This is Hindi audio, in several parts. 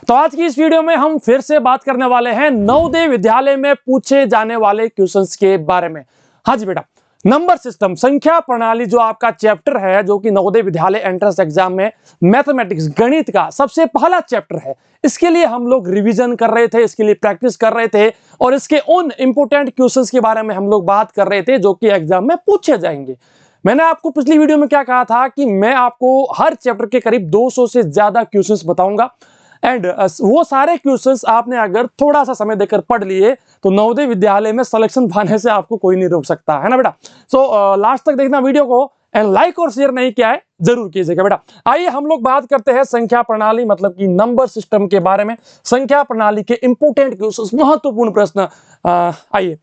तो आज की इस वीडियो में हम फिर से बात करने वाले हैं नवोदय विद्यालय में पूछे जाने वाले क्वेश्चंस के बारे में। हाँ जी बेटा, नंबर सिस्टम संख्या प्रणाली जो आपका चैप्टर है, जो कि नवोदय विद्यालय एंट्रेंस एग्जाम में मैथमेटिक्स गणित का सबसे पहला चैप्टर है। इसके लिए हम लोग रिवीजन कर रहे थे, इसके लिए प्रैक्टिस कर रहे थे और इसके उन इंपोर्टेंट क्वेश्चंस के बारे में हम लोग बात कर रहे थे जो कि एग्जाम में पूछे जाएंगे। मैंने आपको पिछली वीडियो में क्या कहा था कि मैं आपको हर चैप्टर के करीब 200 से ज्यादा क्वेश्चंस बताऊंगा एंड वो सारे क्वेश्चंस आपने अगर थोड़ा सा समय देकर पढ़ लिए तो नवोदय विद्यालय में सिलेक्शन पाने से आपको कोई नहीं रोक सकता है ना बेटा। सो लास्ट तक देखना वीडियो को एंड लाइक और शेयर नहीं किया है जरूर कीजिएगा बेटा। आइए हम लोग बात करते हैं संख्या प्रणाली मतलब कि नंबर सिस्टम के बारे में। संख्या प्रणाली के इंपोर्टेंट क्वेश्चंस, महत्वपूर्ण प्रश्न। आइए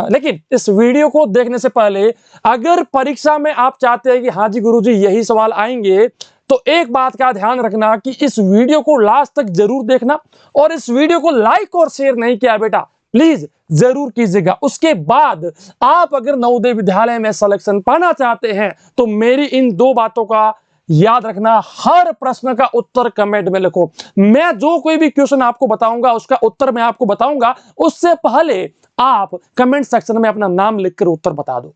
लेकिन इस वीडियो को देखने से पहले अगर परीक्षा में आप चाहते हैं कि हाँ जी गुरुजी यही सवाल आएंगे, तो एक बात का ध्यान रखना कि इस वीडियो को लास्ट तक जरूर देखना और इस वीडियो को लाइक और शेयर नहीं किया बेटा प्लीज जरूर कीजिएगा। उसके बाद आप अगर नवोदय विद्यालय में सिलेक्शन पाना चाहते हैं तो मेरी इन दो बातों का याद रखना, हर प्रश्न का उत्तर कमेंट में लिखो। मैं जो कोई भी क्वेश्चन आपको बताऊंगा उसका उत्तर मैं आपको बताऊंगा, उससे पहले आप कमेंट सेक्शन में अपना नाम लिखकर उत्तर बता दो।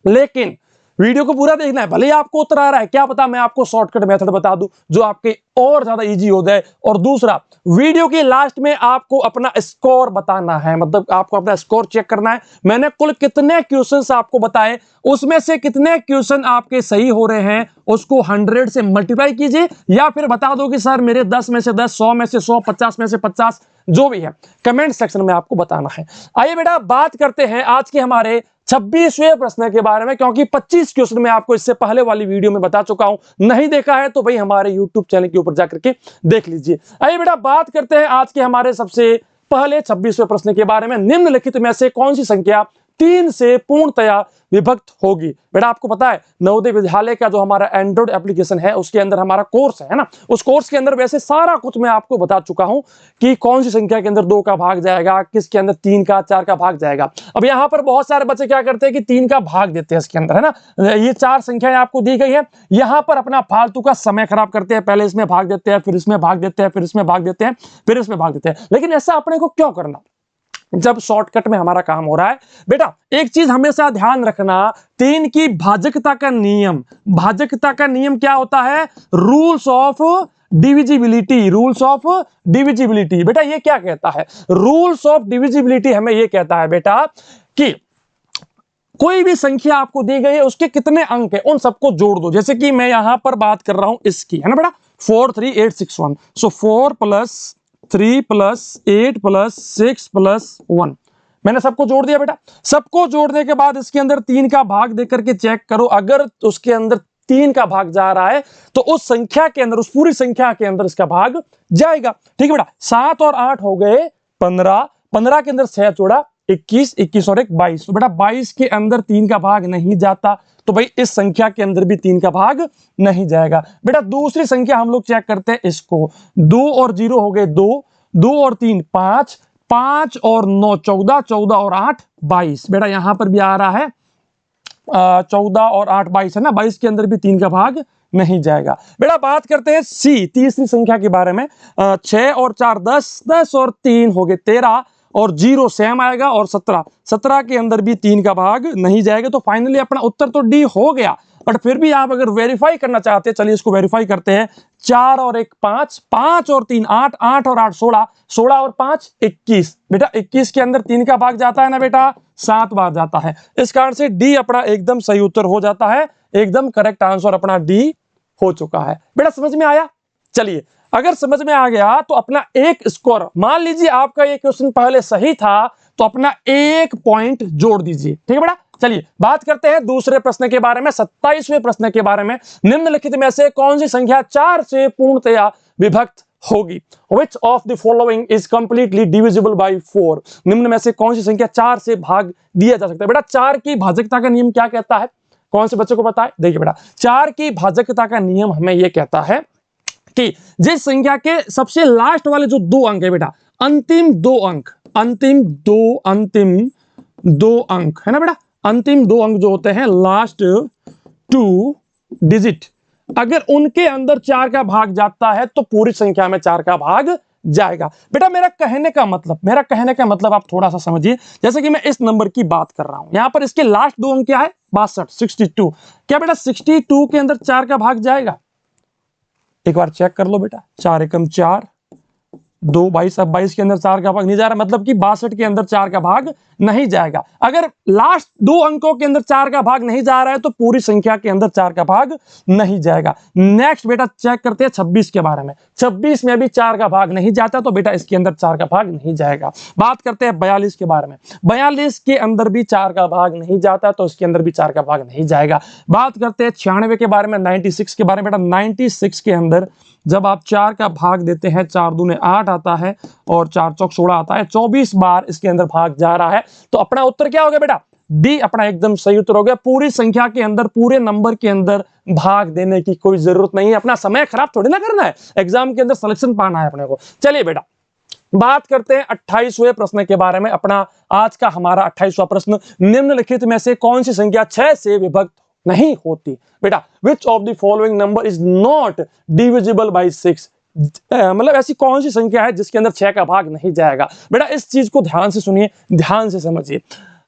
लेकिन वीडियो को पूरा देखना है, भले ही आपको उत्तर आ रहा है, क्या पता मैं आपको शॉर्टकट मेथड बता दूं जो आपके और ज्यादा इजी हो जाए। और दूसरा, वीडियो के लास्ट में आपको अपना स्कोर बताना है, मतलब आपको अपना स्कोर चेक करना है। मैंने कुल कितने क्वेश्चंस आपको बताए, उसमें से कितने क्वेश्चन आपके सही हो रहे हैं उसको 100 से मल्टीप्लाई कीजिए, या फिर बता दो कि सर मेरे 10 में से 10, 100 में से 100, 50 में से 50, जो भी है कमेंट सेक्शन में आपको बताना है। आइए बेटा बात करते हैं आज के हमारे 26वें प्रश्न के बारे में, क्योंकि 25 क्वेश्चन मैं आपको इससे पहले वाली वीडियो में बता चुका हूं। नहीं देखा है तो भाई हमारे YouTube चैनल के ऊपर जाकर के देख लीजिए। आइए बेटा बात करते हैं आज के हमारे सबसे पहले 26वें प्रश्न के बारे में। निम्नलिखित में से कौन सी संख्या 3 से पूर्णतया विभक्त होगी? बेटा आपको पता है नवोदय विद्यालय का जो हमारा एंड्रॉइड एप्लीकेशन है उसके अंदर हमारा कोर्स है ना, उस कोर्स के अंदर वैसे सारा कुछ मैं आपको बता चुका हूं कि कौन सी संख्या के अंदर 2 का भाग जाएगा, किसके अंदर 3 का 4 का भाग जाएगा। अब यहां पर बहुत सारे बच्चे क्या करते हैं कि 3 का भाग देते हैं इसके अंदर, है ना। ये 4 संख्याएं आपको दी गई है, यहां पर अपना फालतू का समय खराब करते हैं, पहले इसमें भाग देते हैं, फिर इसमें भाग देते हैं, फिर इसमें भाग देते हैं, फिर इसमें भाग देते हैं। लेकिन ऐसा अपने को क्यों करना जब शॉर्टकट में हमारा काम हो रहा है? बेटा एक चीज हमेशा ध्यान रखना, 3 की भाजकता का नियम, भाजकता का नियम क्या होता है? Rules of divisibility, rules of divisibility. बेटा ये क्या कहता है? रूल्स ऑफ डिविजिबिलिटी हमें ये कहता है बेटा कि कोई भी संख्या आपको दी गई है, उसके कितने अंक है उन सबको जोड़ दो। जैसे कि मैं यहां पर बात कर रहा हूं इसकी, है ना बेटा, 43861। सो 4 + 3 + 8 + 6 + 1, मैंने सबको जोड़ दिया बेटा। सबको जोड़ने के बाद इसके अंदर 3 का भाग देकर के चेक करो, अगर उसके अंदर 3 का भाग जा रहा है तो उस संख्या के अंदर, उस पूरी संख्या के अंदर इसका भाग जाएगा। ठीक है बेटा। 7 और 8 हो गए 15, 15 के अंदर 6 जोड़ा 21, 21 और 1 22। तो बेटा 22 के अंदर 3 का भाग नहीं जाता, तो भाई इस संख्या के अंदर भी 3 का भाग नहीं जाएगा। बेटा दूसरी संख्या हम लोग चेक करते हैं इसको, 2 और 0 हो गए 2, 2 और 3 5, 5 और 9 14, 14 और 8 22। बेटा यहां पर भी आ रहा है 14 और 8 22, है ना, 22 के अंदर भी 3 का भाग नहीं जाएगा। बेटा बात करते हैं सी, तीसरी संख्या के बारे में। 6 और 4 10, 10 और 3 हो गए 13 और 0 सेम आएगा और 17, 17 के अंदर भी 3 का भाग नहीं जाएगा। तो फाइनली अपना उत्तर तो डी हो गया, बट फिर भी आप अगर वेरीफाई करना चाहते हैं, चलिए इसको वेरीफाई करते हैं। 4 और 1 5, 5 और 3 8, 8 और 8 16, 16 और 5 21। बेटा 21 के अंदर 3 का भाग जाता है ना बेटा, 7 बार जाता है। इस कारण से डी अपना एकदम सही उत्तर हो जाता है, एकदम करेक्ट आंसर अपना डी हो चुका है। बेटा समझ में आया? चलिए अगर समझ में आ गया तो अपना एक स्कोर, मान लीजिए आपका ये क्वेश्चन पहले सही था तो अपना 1 पॉइंट जोड़ दीजिए। ठीक है बेटा। चलिए बात करते हैं दूसरे प्रश्न के बारे में, 27वें प्रश्न के बारे में। निम्नलिखित में से कौन सी संख्या 4 से पूर्णतया विभक्त होगी? Which of the following is completely divisible by 4? निम्न में से कौन सी संख्या 4 से भाग दिया जा सकता है? बेटा 4 की भाजकता का नियम क्या कहता है? कौन से बच्चों को पता है? देखिए बेटा 4 की भाजकता का नियम हमें यह कहता है कि जिस संख्या के सबसे लास्ट वाले जो 2 अंक है बेटा, अंतिम 2 अंक, अंतिम दो अंक है ना बेटा, अंतिम 2 अंक जो होते हैं, लास्ट 2 डिजिट, अगर उनके अंदर 4 का भाग जाता है तो पूरी संख्या में 4 का भाग जाएगा। बेटा मेरा कहने का मतलब आप थोड़ा सा समझिए, जैसे कि मैं इस नंबर की बात कर रहा हूं, यहां पर इसके लास्ट दो अंक क्या है 62, 62। क्या बेटा 62 के अंदर 4 का भाग जाएगा? एक बार चेक कर लो बेटा, 4 एकम 4, 2 22, अब 22 के अंदर 4 का भाग नहीं जा रहा, मतलब कि 62 के अंदर 4 का भाग नहीं जाएगा। अगर लास्ट दो अंकों के अंदर 4 का भाग नहीं जा रहा है तो पूरी संख्या के अंदर 4 का भाग नहीं जाएगा। नेक्स्ट बेटा चेक करते हैं 26 के बारे में। 26 में भी 4 का भाग नहीं जाता, तो बेटा इसके अंदर 4 का भाग नहीं जाएगा। बात करते हैं 42 के बारे में। 42 के अंदर भी 4 का भाग नहीं जाता, तो इसके अंदर भी 4 का भाग नहीं जाएगा। बात करते हैं 96 के बारे में, 96 के बारे में। बेटा 96 के अंदर जब आप 4 का भाग देते हैं, 4 दूने 8 आता है और 4 चौक 16 आता है, 24 बार इसके अंदर भाग जा रहा है। तो अपना उत्तर क्या हो गया बेटा? डी अपना एकदम सही उत्तर हो गया। पूरी संख्या के अंदर, पूरे नंबर के अंदर भाग देने की कोई जरूरत नहीं है। अपना समय खराब थोड़ी ना करना है, एग्जाम के अंदर सिलेक्शन पाना है अपने को। चलिए बेटा बात करते हैं 28वें प्रश्न के बारे में। अपना आज का हमारा 28वां प्रश्न, निम्नलिखित में से कौन सी संख्या 6 से विभक्त नहीं होती? बेटा which of the following number is not divisible by 6? मतलब ऐसी कौन सी संख्या है जिसके अंदर 6 का भाग नहीं जाएगा? बेटा इस चीज को ध्यान से सुनिए, ध्यान से समझिए।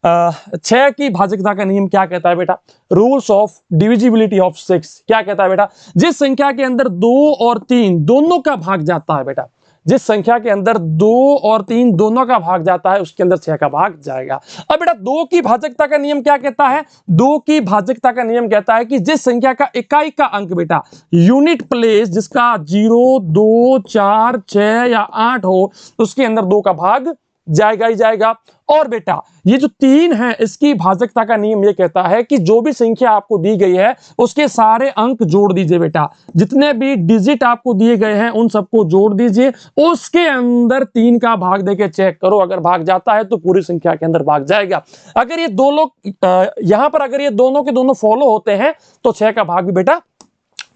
6 की भाजकता का नियम क्या कहता है बेटा? रूल्स ऑफ डिविजिबिलिटी ऑफ 6 क्या कहता है बेटा? जिस संख्या के अंदर 2 और 3 दोनों का भाग जाता है बेटा, जिस संख्या के अंदर 2 और 3 दोनों का भाग जाता है उसके अंदर 6 का भाग जाएगा। अब बेटा 2 की भाजकता का नियम क्या कहता है? 2 की भाजकता का नियम कहता है कि जिस संख्या का इकाई का अंक बेटा यूनिट प्लेस जिसका 0, 2, 4, 6 या 8 हो, उसके अंदर 2 का भाग जाएगा ही जाएगा। और बेटा ये जो 3 है इसकी भाजकता का नियम ये कहता है कि जो भी संख्या आपको दी गई है उसके सारे अंक जोड़ दीजिए बेटा, जितने भी डिजिट आपको दिए गए हैं उन सबको जोड़ दीजिए, उसके अंदर 3 का भाग देके चेक करो, अगर भाग जाता है तो पूरी संख्या के अंदर भाग जाएगा। अगर ये दो लोग यहां पर अगर ये दोनों के दोनों फॉलो होते हैं तो 6 का भाग भी बेटा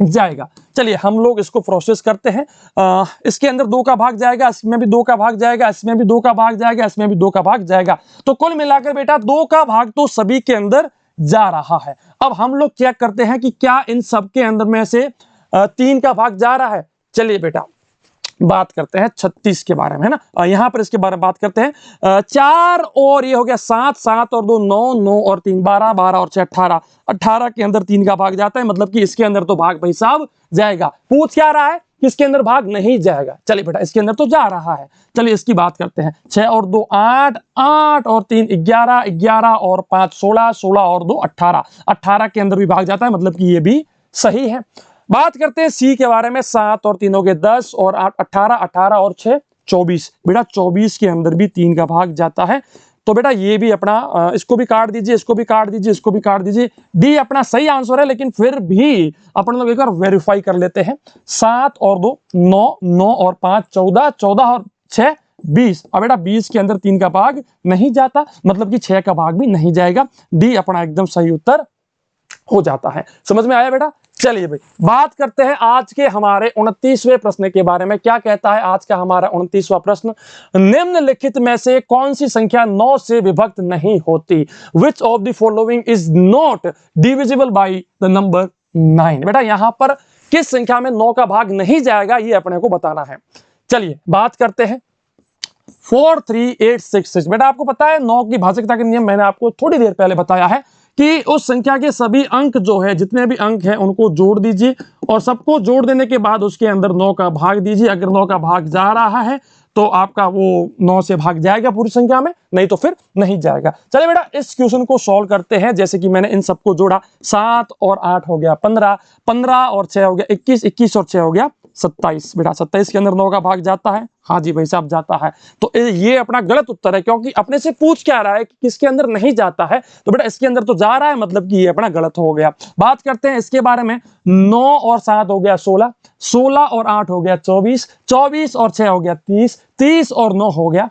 जाएगा। चलिए हम लोग इसको प्रोसेस करते हैं। इसके अंदर 2 का भाग जाएगा, इसमें भी 2 का भाग जाएगा, इसमें भी 2 का भाग जाएगा, इसमें भी 2 का भाग जाएगा। तो कुल मिलाकर बेटा 2 का भाग तो सभी के अंदर जा रहा है। अब हम लोग चेक करते हैं कि क्या इन सब के अंदर में से 3 का भाग जा रहा है। चलिए बेटा बात करते हैं 36 के बारे में, है ना। यहां पर इसके बारे में बात करते हैं। 4 और ये हो गया 7, 7 और 2 9, 9 और 3 12, 12 और 6 18, 18 के अंदर 3 का भाग जाता है, मतलब कि इसके अंदर तो भाग भाई साहब जाएगा। पूछ क्या रहा है? किसके अंदर भाग नहीं जाएगा? चलिए बेटा इसके अंदर तो जा रहा है। चलिए इसकी बात करते हैं। 6 और 2 8, 8 और 3 11, 11 और 5 16, 16 और 2 18, 18 के अंदर भी भाग जाता है, मतलब कि ये भी सही है। बात करते हैं सी के बारे में। 7 और 3 हो गए 10 और 8 18, 18 और 6 24। बेटा 24 के अंदर भी 3 का भाग जाता है, तो बेटा ये भी अपना इसको भी काट दीजिए, इसको भी काट दीजिए, इसको भी काट दीजिए। डी अपना सही आंसर है, लेकिन फिर भी अपन लोग एक बार वेरीफाई कर लेते हैं। 7 और 2 9, 9 और 5 14, 14 और 6 20। अब बेटा 20 के अंदर 3 का भाग नहीं जाता, मतलब कि 6 का भाग भी नहीं जाएगा। डी अपना एकदम सही उत्तर हो जाता है। समझ में आया बेटा? चलिए भाई बात करते हैं आज के हमारे 29वें प्रश्न के बारे में। क्या कहता है आज का हमारा 29वां प्रश्न? निम्नलिखित में से कौन सी संख्या 9 से विभक्त नहीं होती? Which of the following is not divisible by the number 9? बेटा यहां पर किस संख्या में 9 का भाग नहीं जाएगा ये अपने को बताना है। चलिए बात करते हैं 43866। बेटा आपको पता है 9 की भाजकता का नियम मैंने आपको थोड़ी देर पहले बताया है कि उस संख्या के सभी अंक जो है, जितने भी अंक हैं उनको जोड़ दीजिए और सबको जोड़ देने के बाद उसके अंदर 9 का भाग दीजिए। अगर 9 का भाग जा रहा है तो आपका वो 9 से भाग जाएगा पूरी संख्या में, नहीं तो फिर नहीं जाएगा। चलिए बेटा इस क्वेश्चन को सॉल्व करते हैं। जैसे कि मैंने इन सबको जोड़ा, 7 और 8 हो गया 15, 15 और 6 हो गया 21, 21 और 6 हो गया 27। बेटा 27 के अंदर 9 का भाग जाता है? हाँ जी भाई साहब जाता है। तो ये अपना गलत उत्तर है, क्योंकि अपने से पूछ क्या रहा है कि किसके अंदर नहीं जाता है, तो बेटा इसके अंदर तो जा रहा है, मतलब कि ये अपना गलत हो गया। बात करते हैं इसके बारे में। 9 और 7 हो गया 16, 16 और 8 हो गया 24, 24 और 6 हो गया 30, 30 और 9 हो गया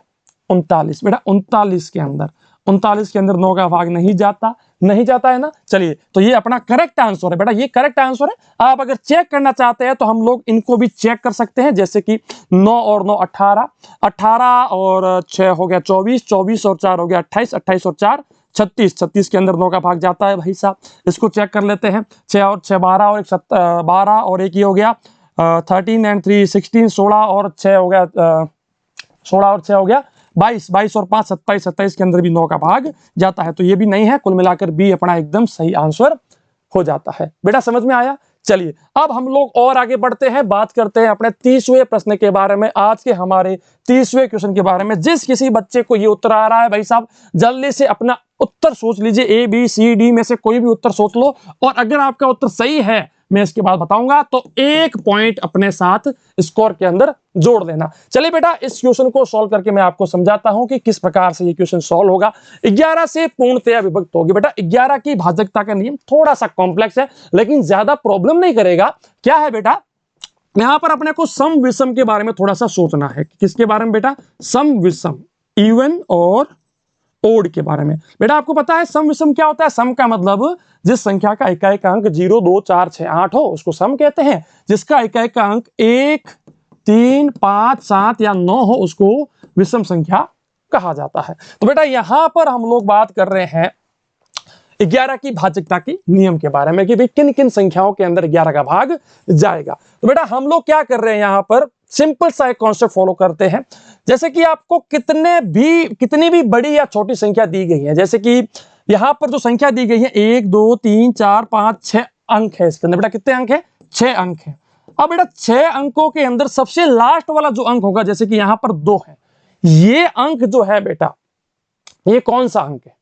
39। बेटा 39 के अंदर 9 का भाग नहीं जाता, नहीं जाता है ना। चलिए तो ये अपना करेक्ट आंसर है बेटा, ये करेक्ट आंसर है। आप अगर चेक करना चाहते हैं तो हम लोग इनको भी चेक कर सकते हैं। जैसे कि 9 और 9 18, 18 और 6 हो गया 24, 24 और 4 हो गया 28, 28 और 4 36, 36 के अंदर 9 का भाग जाता है भाई साहब। इसको चेक कर लेते हैं। 6 और 6 12 और 1 12 और 1 ही हो गया 13 एंड 3 16, 16 और 6 हो गया, 16 और 6 हो गया 22, 22 और 5 27, 27 के अंदर भी 9 का भाग जाता है, तो ये भी नहीं है। कुल मिलाकर बी अपना एकदम सही आंसर हो जाता है। बेटा समझ में आया? चलिए अब हम लोग और आगे बढ़ते हैं, बात करते हैं अपने 30वें प्रश्न के बारे में। आज के हमारे 30वें क्वेश्चन के बारे में जिस किसी बच्चे को ये उत्तर आ रहा है, भाई साहब जल्दी से अपना उत्तर सोच लीजिए, ए बी सी डी में से कोई भी उत्तर सोच लो, और अगर आपका उत्तर सही है मैं इसके बाद बताऊंगा तो 1 पॉइंट अपने साथ स्कोर के अंदर जोड़ देना। चलिए बेटा इस क्वेश्चन को सॉल्व करके मैं आपको समझाता हूं कि किस प्रकार से ये क्वेश्चन सॉल्व होगा। 11 से पूर्णतया विभक्त होगी। बेटा 11 की भाजकता का नियम थोड़ा सा कॉम्प्लेक्स है लेकिन ज्यादा प्रॉब्लम नहीं करेगा। क्या है बेटा, यहां पर अपने को सम विषम के बारे में थोड़ा सा सोचना है। किसके बारे में बेटा? सम विषम, इवन और ओड के बारे में। बेटा आपको पता है सम विषम क्या होता है? सम का मतलब जिस संख्या का इकाई का अंक 0 2 4 6 8 हो उसको सम कहते हैं, जिसका इकाई का अंक 1 3 5 7 या 9 हो उसको विषम संख्या कहा जाता है। तो बेटा यहां पर हम लोग बात कर रहे हैं 11 की भाजकता के नियम के बारे में कि भाई किन किन संख्याओं के अंदर 11 का भाग जाएगा। तो बेटा हम लोग क्या कर रहे हैं, यहां पर सिंपल सा एक कॉन्सेप्ट फॉलो करते हैं। जैसे कि आपको कितनी भी बड़ी या छोटी संख्या दी गई है, जैसे कि यहां पर जो संख्या दी गई है 1 2 3 4 5 6 अंक है इसके अंदर। बेटा कितने अंक है? 6 अंक है। अब बेटा 6 अंकों के अंदर सबसे लास्ट वाला जो अंक होगा, जैसे कि यहां पर 2 है, ये अंक जो है बेटा ये कौन सा अंक है?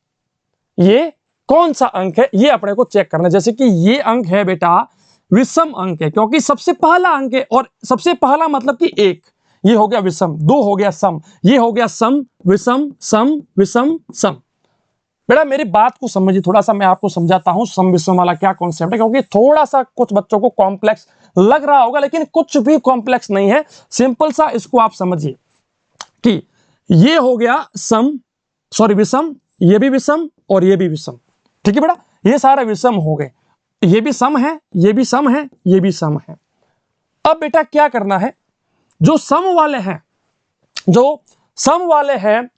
ये कौन सा अंक है ये अपने को चेक करना है। जैसे कि ये अंक है बेटा विषम अंक है, क्योंकि सबसे पहला अंक है, और सबसे पहला मतलब कि 1, ये हो गया विषम, 2 हो गया सम, ये हो गया सम विषम सम विषम सम। बेटा मेरी बात को समझिए थोड़ा सा, मैं आपको समझाता हूं सम विषम वाला क्या कॉन्सेप्ट है, क्योंकि थोड़ा सा कुछ बच्चों को कॉम्प्लेक्स लग रहा होगा लेकिन कुछ भी कॉम्प्लेक्स नहीं है। सिंपल सा इसको आप समझिए कि ये हो गया विषम, ये भी विषम और ये भी विषम। ठीक है बेटा, ये सारे विषम हो गए, ये भी सम है, ये भी सम है, ये भी सम है। अब बेटा क्या करना है, जो सम वाले हैं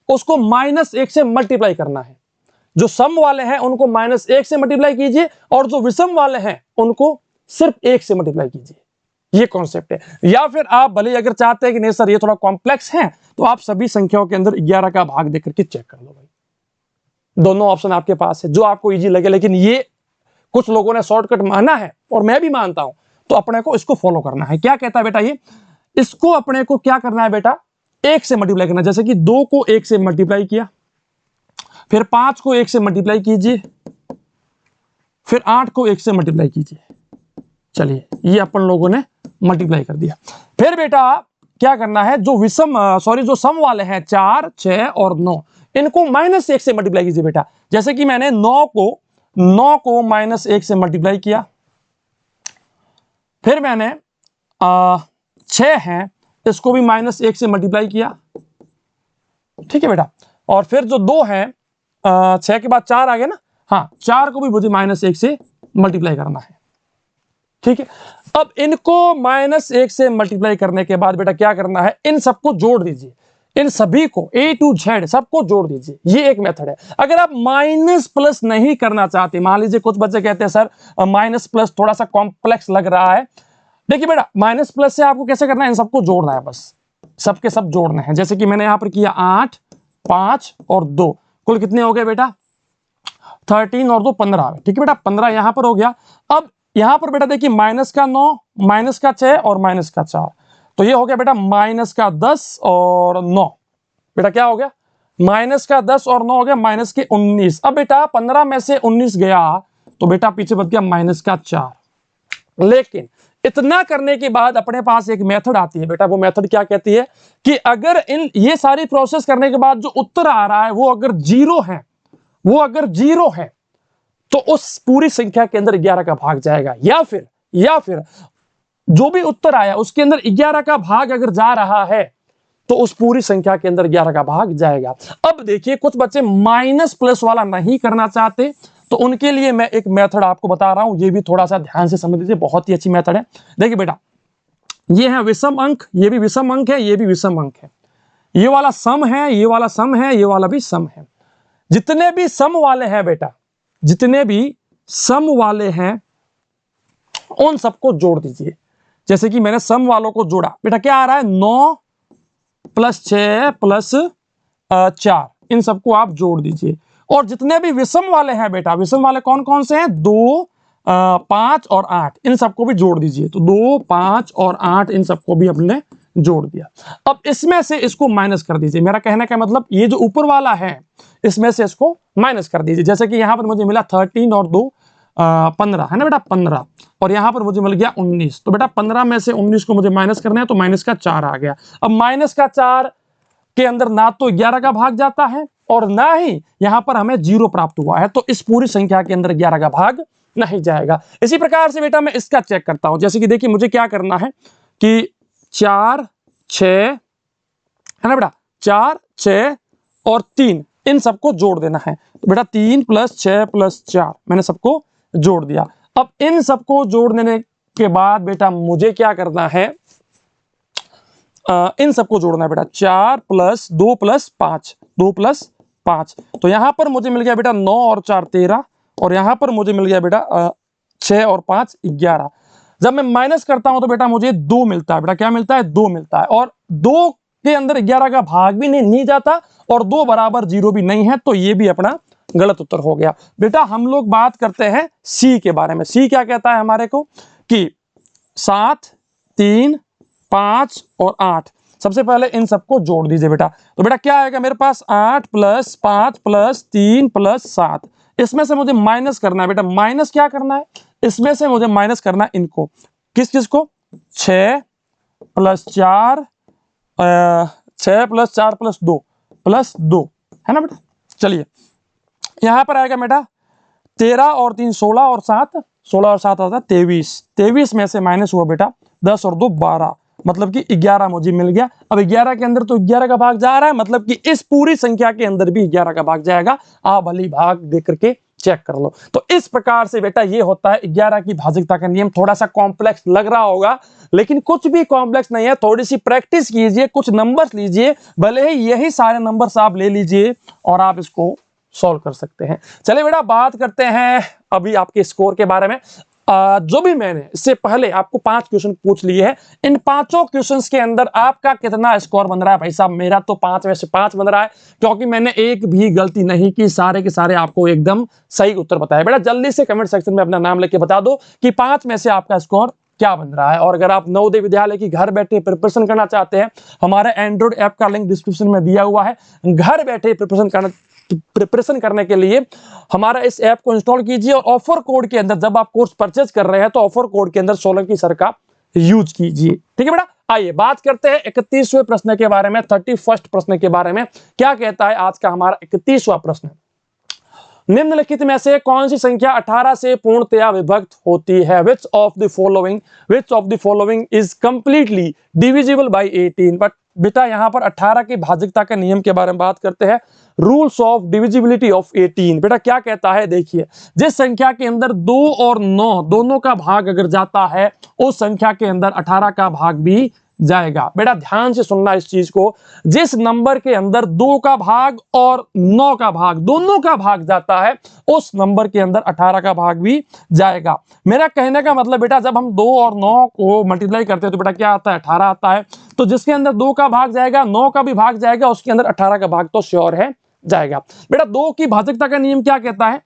उसको -1 से मल्टीप्लाई करना है। जो सम वाले हैं उनको -1 से मल्टीप्लाई कीजिए, और जो विषम वाले हैं उनको सिर्फ 1 से मल्टीप्लाई कीजिए। ये कॉन्सेप्ट है। या फिर आप भले अगर चाहते हैं कि नहीं सर ये थोड़ा कॉम्प्लेक्स है, तो आप सभी संख्याओं के अंदर 11 का भाग देकर के चेक कर लो भाई। दोनों ऑप्शन आपके पास है, जो आपको इजी लगे। लेकिन ये कुछ लोगों ने शॉर्टकट माना है और मैं भी मानता हूं, तो अपने को इसको फॉलो करना है। क्या कहता है बेटा ये, इसको अपने को क्या करना है बेटा, 1 से मल्टीप्लाई करना। जैसे कि 2 को 1 से मल्टीप्लाई किया, फिर 5 को 1 से मल्टीप्लाई कीजिए, फिर 8 को 1 से मल्टीप्लाई कीजिए। चलिए ये अपन लोगों ने मल्टीप्लाई कर दिया। फिर बेटा क्या करना है, जो सम वाले हैं 4 6 और 9, इनको -1 से मल्टीप्लाई कीजिए बेटा। जैसे कि मैंने 9 को -1 से मल्टीप्लाई किया, फिर मैंने 6 है इसको भी -1 से मल्टीप्लाई किया। ठीक है बेटा, और फिर जो 2 है 6 के बाद 4 आ गया ना, हाँ 4 को भी मुझे -1 से मल्टीप्लाई करना है। ठीक है, अब इनको -1 से मल्टीप्लाई करने के बाद बेटा क्या करना है, इन सबको जोड़ दीजिए, इन सभी को A to Z सबको जोड़ दीजिए। ये एक मेथड है। अगर आप माइनस प्लस नहीं करना चाहते, मान लीजिए कुछ बच्चे कहते हैं सर माइनस प्लस थोड़ा सा कॉम्प्लेक्स लग रहा है, देखिए बेटा माइनस प्लस से आपको कैसे करना है, इन सबको जोड़ना है, बस सबके सब जोड़ने हैं। जैसे कि मैंने यहां पर किया 8 5 और 2, कुल कितने हो गए बेटा 13 और 2 15। ठीक है बेटा, 15 यहां पर हो गया। अब यहां पर बेटा देखिए माइनस का 9, माइनस का 6 और माइनस का 4, तो ये हो गया बेटा माइनस का 10 और 9। बेटा क्या हो गया, माइनस का 10 और 9 हो गया माइनस के 19। अब बेटा 15 में से 19 गया तो बेटा पीछे बच गया माइनस का 4। लेकिन इतना करने के बाद अपने पास एक मेथड आती है बेटा, वो मेथड क्या कहती है कि अगर ये सारी प्रोसेस करने के बाद जो उत्तर आ रहा है वो अगर जीरो है तो उस पूरी संख्या के अंदर 11 का भाग जाएगा। या फिर जो भी उत्तर आया उसके अंदर 11 का भाग अगर जा रहा है तो उस पूरी संख्या के अंदर 11 का भाग जाएगा। अब देखिए कुछ बच्चे माइनस प्लस वाला नहीं करना चाहते, तो उनके लिए मैं एक मेथड आपको बता रहा हूं, ये भी थोड़ा सा ध्यान से समझ लीजिए, बहुत ही अच्छी मेथड है। देखिए बेटा ये है विषम अंक, ये भी विषम अंक है, ये भी विषम अंक है, ये वाला सम है, ये वाला सम है, ये वाला भी सम है। जितने भी सम वाले हैं बेटा, जितने भी सम वाले हैं उन सबको जोड़ दीजिए। जैसे कि मैंने सम वालों को जोड़ा, बेटा क्या आ रहा है 9 + 6 + 4, इन सबको आप जोड़ दीजिए। और जितने भी विषम वाले हैं बेटा, विषम वाले कौन कौन से हैं, 2, 5 और 8, इन सबको भी जोड़ दीजिए। तो 2, 5 और 8 इन सबको भी हमने जोड़ दिया। अब इसमें से इसको माइनस कर दीजिए। मेरा कहने का मतलब ये जो ऊपर वाला है इसमें से इसको माइनस कर दीजिए। जैसे कि यहां पर मुझे मिला 13 और 2 15 है ना बेटा, 15, और यहां पर मुझे मिल गया 19। तो बेटा 15 में से 19 को मुझे माइनस करना है, तो माइनस का 4 आ गया। अब माइनस का 4 के अंदर ना तो 11 का भाग जाता है और ना ही यहां पर हमें 0 प्राप्त हुआ है, तो इस पूरी संख्या के अंदर 11 का भाग नहीं जाएगा। इसी प्रकार से बेटा मैं इसका चेक करता हूं। जैसे कि देखिए मुझे क्या करना है कि 4, 6 है ना बेटा, 4, 6 और 3 इन सबको जोड़ देना है। तो बेटा 3 + 6 + 4 मैंने सबको जोड़ दिया। अब इन सबको जोड़ देने के बाद बेटा मुझे क्या करना है, इन सबको जोड़ना है बेटा। 4 + 2 + 5, 2 + 5, तो यहां पर मुझे मिल गया बेटा 9 और 4 13, और यहां पर मुझे मिल गया बेटा 6 और 5 11। जब मैं माइनस करता हूं तो बेटा मुझे 2 मिलता है। बेटा क्या मिलता है, 2 मिलता है, और 2 के अंदर 11 का भाग भी नहीं जाता और 2 बराबर 0 भी नहीं है, तो ये भी अपना गलत उत्तर हो गया। बेटा हम लोग बात करते हैं सी के बारे में। सी क्या कहता है हमारे को कि 7, 3, 5 और 8, सबसे पहले इन सबको जोड़ दीजिए बेटा। तो बेटा क्या आएगा मेरे पास, 8 + 5 + 3 + 7। इसमें से मुझे माइनस करना है बेटा। माइनस क्या करना है, इसमें से मुझे माइनस करना है इनको, किस किस को, 6 + 4 6 + 4 + 2 + 2 है ना बेटा। चलिए यहां पर आएगा बेटा 13 और 3 16 और 7, 16 और 7 आता है 23। 23 में से माइनस हुआ बेटा 10 और 2 12, मतलब कि 11 मुझे मिल गया। अब 11 के अंदर तो 11 का भाग जा रहा है, मतलब कि इस पूरी संख्या के अंदर भी 11 का भाग जाएगा। आप भली भाग देख करके चेक कर लो। तो इस प्रकार से बेटा ये होता है 11 की भाजकता का नियम। थोड़ा सा कॉम्प्लेक्स लग रहा होगा, लेकिन कुछ भी कॉम्प्लेक्स नहीं है। थोड़ी सी प्रैक्टिस कीजिए, कुछ नंबर्स लीजिए, भले ही यही सारे नंबर्स आप ले लीजिए और आप इसको सॉल्व कर सकते हैं। चलिए बेटा बात करते हैं अभी आपके स्कोर के बारे में। जो भी मैंने इससे पहले आपको 5 क्वेश्चन पूछ लिए हैं, इन 5 क्वेश्चंस के अंदर आपका कितना स्कोर बन रहा है भाई साहब। मेरा तो 5 में से 5 बन रहा है, क्योंकि मैंने एक भी गलती नहीं की, सारे के सारे आपको एकदम सही उत्तर बताया। बेटा जल्दी से कमेंट सेक्शन में अपना नाम लेके बता दो कि 5 में से आपका स्कोर क्या बन रहा है। और अगर आप नवोदय विद्यालय की घर बैठे प्रिपरेशन करना चाहते हैं, हमारे एंड्रॉइड ऐप का लिंक डिस्क्रिप्शन में दिया हुआ है। घर बैठे प्रिपरेशन करने के लिए हमारा इस ऐप को इंस्टॉल कीजिए, और ऑफर कोड के अंदर जब आप कोर्स परचेज कर रहे हैं तो ऑफर कोड के अंदर सोलंकी सर का यूज कीजिए। ठीक है बेटा, आइए बात करते हैं 31वें प्रश्न के बारे में, 31st प्रश्न के बारे में। क्या कहता है आज का हमारा 31वां प्रश्न, निम्नलिखित में से कौन सी संख्या 18 से पूर्णतया विभक्त होती है। which of the following is completely divisible by 18। But बेटा यहां पर 18 की भाजकता के नियम के बारे में बात करते हैं, रूल्स ऑफ डिविजिबिलिटी ऑफ 18। बेटा क्या कहता है, देखिए जिस संख्या के अंदर 2 और 9 दोनों का भाग अगर जाता है, उस संख्या के अंदर 18 का भाग भी जाएगा। बेटा ध्यान से सुनना इस चीज को, जिस नंबर के अंदर 2 का भाग और 9 का भाग दोनों का भाग जाता है, उस नंबर के अंदर 18 का भाग भी जाएगा। मेरा कहने का मतलब बेटा जब हम 2 और 9 को मल्टीप्लाई करते हैं तो बेटा क्या आता है, 18 आता है। तो जिसके अंदर 2 का भाग जाएगा, 9 का भी भाग जाएगा, उसके अंदर 18 का भाग तो श्योर है जाएगा। बेटा 2 की भाजकता का नियम क्या कहता है,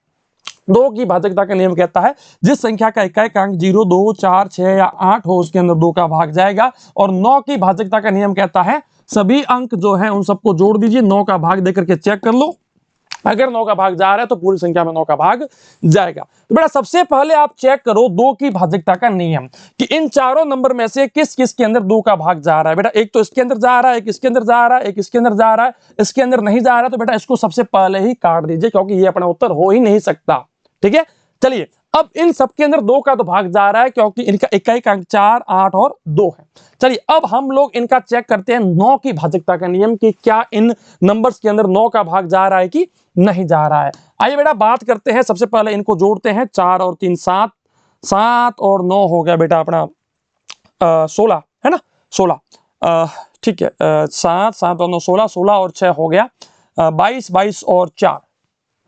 2 की भाजकता का नियम कहता है जिस संख्या का इकाई अंक 0, 2, 4, 6 या 8 हो, उसके अंदर 2 का भाग जाएगा। और 9 की भाजकता का नियम कहता है सभी अंक जो है उन सबको जोड़ दीजिए, 9 का भाग देकर के चेक कर लो, अगर 9 का भाग जा रहा है तो पूरी संख्या में 9 का भाग जाएगा। तो बेटा सबसे पहले आप चेक करो 2 की भाजकता का नियम कि इन चारों नंबर में से किस किस के अंदर 2 का भाग जा रहा है। बेटा एक तो इसके अंदर जा रहा है, एक इसके अंदर जा रहा है, एक इसके अंदर जा रहा है, इसके अंदर नहीं जा रहा है, तो बेटा इसको सबसे पहले ही काट दीजिए, क्योंकि ये अपना उत्तर हो ही नहीं सकता। ठीक है, चलिए अब इन सबके अंदर 2 का तो भाग जा रहा है, क्योंकि इनका इकाई अंक 4, 8 और 2 है। चलिए अब हम लोग इनका चेक करते हैं 9 की भाजकता का नियम कि क्या इन नंबर्स के अंदर 9 का भाग जा रहा है कि नहीं जा रहा है। आइए बेटा बात करते हैं, सबसे पहले इनको जोड़ते हैं, 4 और 3 7, 7 और 9 हो गया बेटा अपना 16 है ना, 16 ठीक है, 7 7 और 9 16, 16 और 6 हो गया 22, 22 और 4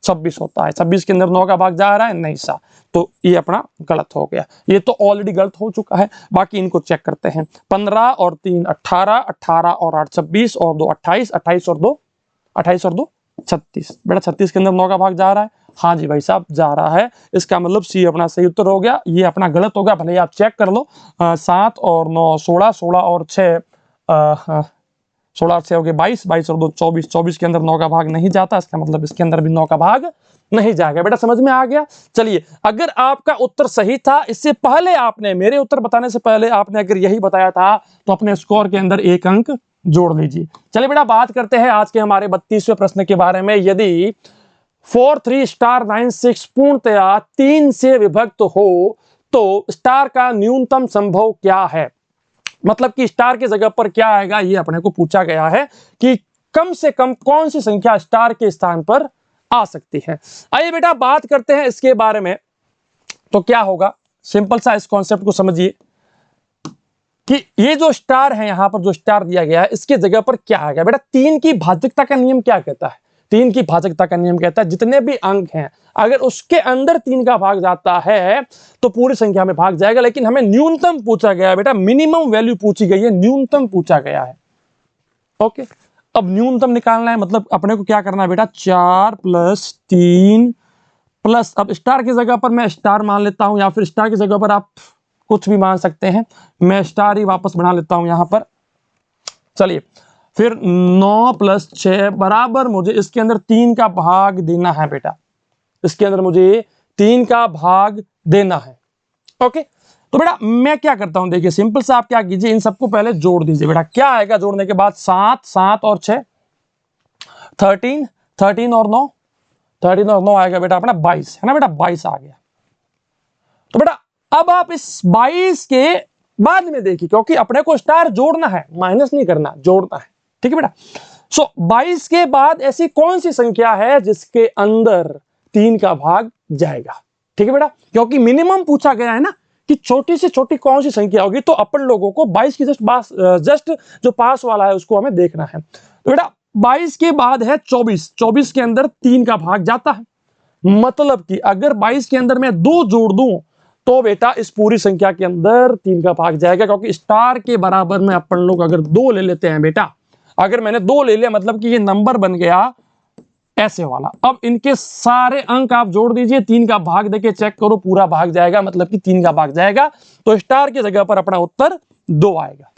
26 होता है। 26 के अंदर 9 का भाग जा रहा है, नहीं सा, तो ये अपना गलत हो गया। ये तो ऑलरेडी गलत हो चुका है। बाकी इनको चेक करते हैं। 15 और 3 18, 18 और 8 26 और 2 28, 28 और 2 36। बेटा 36 के अंदर 9 का भाग जा रहा है, हाँ जी भाई साहब जा रहा है। इसका मतलब सी अपना सही उत्तर हो गया। ये अपना गलत हो गया, भले आप चेक कर लो। 7 और 9 16, 16 और 6 16 से हो गए 22, 22 और 2 24, 24 के अंदर 9 का भाग नहीं जाता। इसका मतलब इसके अंदर भी 9 का भाग नहीं जाएगा। बेटा समझ में आ गया। चलिए, अगर आपका उत्तर सही था, इससे पहले आपने, मेरे उत्तर बताने से पहले आपने अगर यही बताया था, तो अपने स्कोर के अंदर 1 अंक जोड़ लीजिए। चलिए बेटा, बात करते हैं आज के हमारे 32वें प्रश्न के बारे में। यदि 4 3 स्टार 9 6 पूर्णतया 3 से विभक्त हो, तो स्टार का न्यूनतम संभव क्या है? मतलब कि स्टार की जगह पर क्या आएगा, ये अपने को पूछा गया है कि कम से कम कौन सी संख्या स्टार के स्थान पर आ सकती है। आइए बेटा बात करते हैं इसके बारे में। तो क्या होगा, सिंपल सा इस कॉन्सेप्ट को समझिए कि ये जो स्टार है, यहां पर जो स्टार दिया गया है, इसके जगह पर क्या आएगा। बेटा 3 की भाजकता का नियम क्या कहता है? 3 की भाजकता का नियम कहता है जितने भी अंक हैं, अगर उसके अंदर 3 का भाग जाता है तो पूरी संख्या में भाग जाएगा। लेकिन हमें न्यूनतम पूछा गया है बेटा, मिनिमम वैल्यू पूछी गई है, न्यूनतम पूछा गया है। ओके, अब न्यूनतम निकालना है, मतलब अपने को क्या करना है बेटा, 4 + 3 प्लस, अब स्टार की जगह पर मैं स्टार मान लेता हूं, या फिर स्टार की जगह पर आप कुछ भी मान सकते हैं, मैं स्टार ही वापस बना लेता हूं यहां पर। चलिए, फिर 9 + 6 बराबर, मुझे इसके अंदर 3 का भाग देना है बेटा, इसके अंदर मुझे 3 का भाग देना है। ओके, तो बेटा मैं क्या करता हूं, देखिए सिंपल सा आप क्या कीजिए, इन सबको पहले जोड़ दीजिए। बेटा क्या आएगा जोड़ने के बाद, 7 7 और 6 13, 13 और 9 13 और 9 आएगा बेटा अपना 22, है ना बेटा, 22 आ गया। तो बेटा अब आप इस 22 के बाद में देखिए, क्योंकि अपने को स्टार जोड़ना है, माइनस नहीं करना, जोड़ना है। ठीक है बेटा। सो 22 के बाद ऐसी कौन सी संख्या है जिसके अंदर 3 का भाग जाएगा? ठीक है बेटा, क्योंकि मिनिमम पूछा गया है ना कि छोटी से छोटी कौन सी संख्या होगी, तो अपन लोगों को 22 की जस्ट जो पास वाला है उसको हमें देखना है। तो बेटा 22 के बाद है 24, 24 के अंदर 3 का भाग जाता है। मतलब कि अगर 22 के अंदर मैं 2 जोड़ दूं तो बेटा इस पूरी संख्या के अंदर 3 का भाग जाएगा, क्योंकि स्टार के बराबर में अपन लोग अगर 2 ले लेते हैं बेटा, अगर मैंने 2 ले लिया मतलब कि ये नंबर बन गया ऐसे वाला। अब इनके सारे अंक आप जोड़ दीजिए, 3 का भाग देके चेक करो, पूरा भाग जाएगा, मतलब कि 3 का भाग जाएगा, तो स्टार की जगह पर अपना उत्तर 2 आएगा।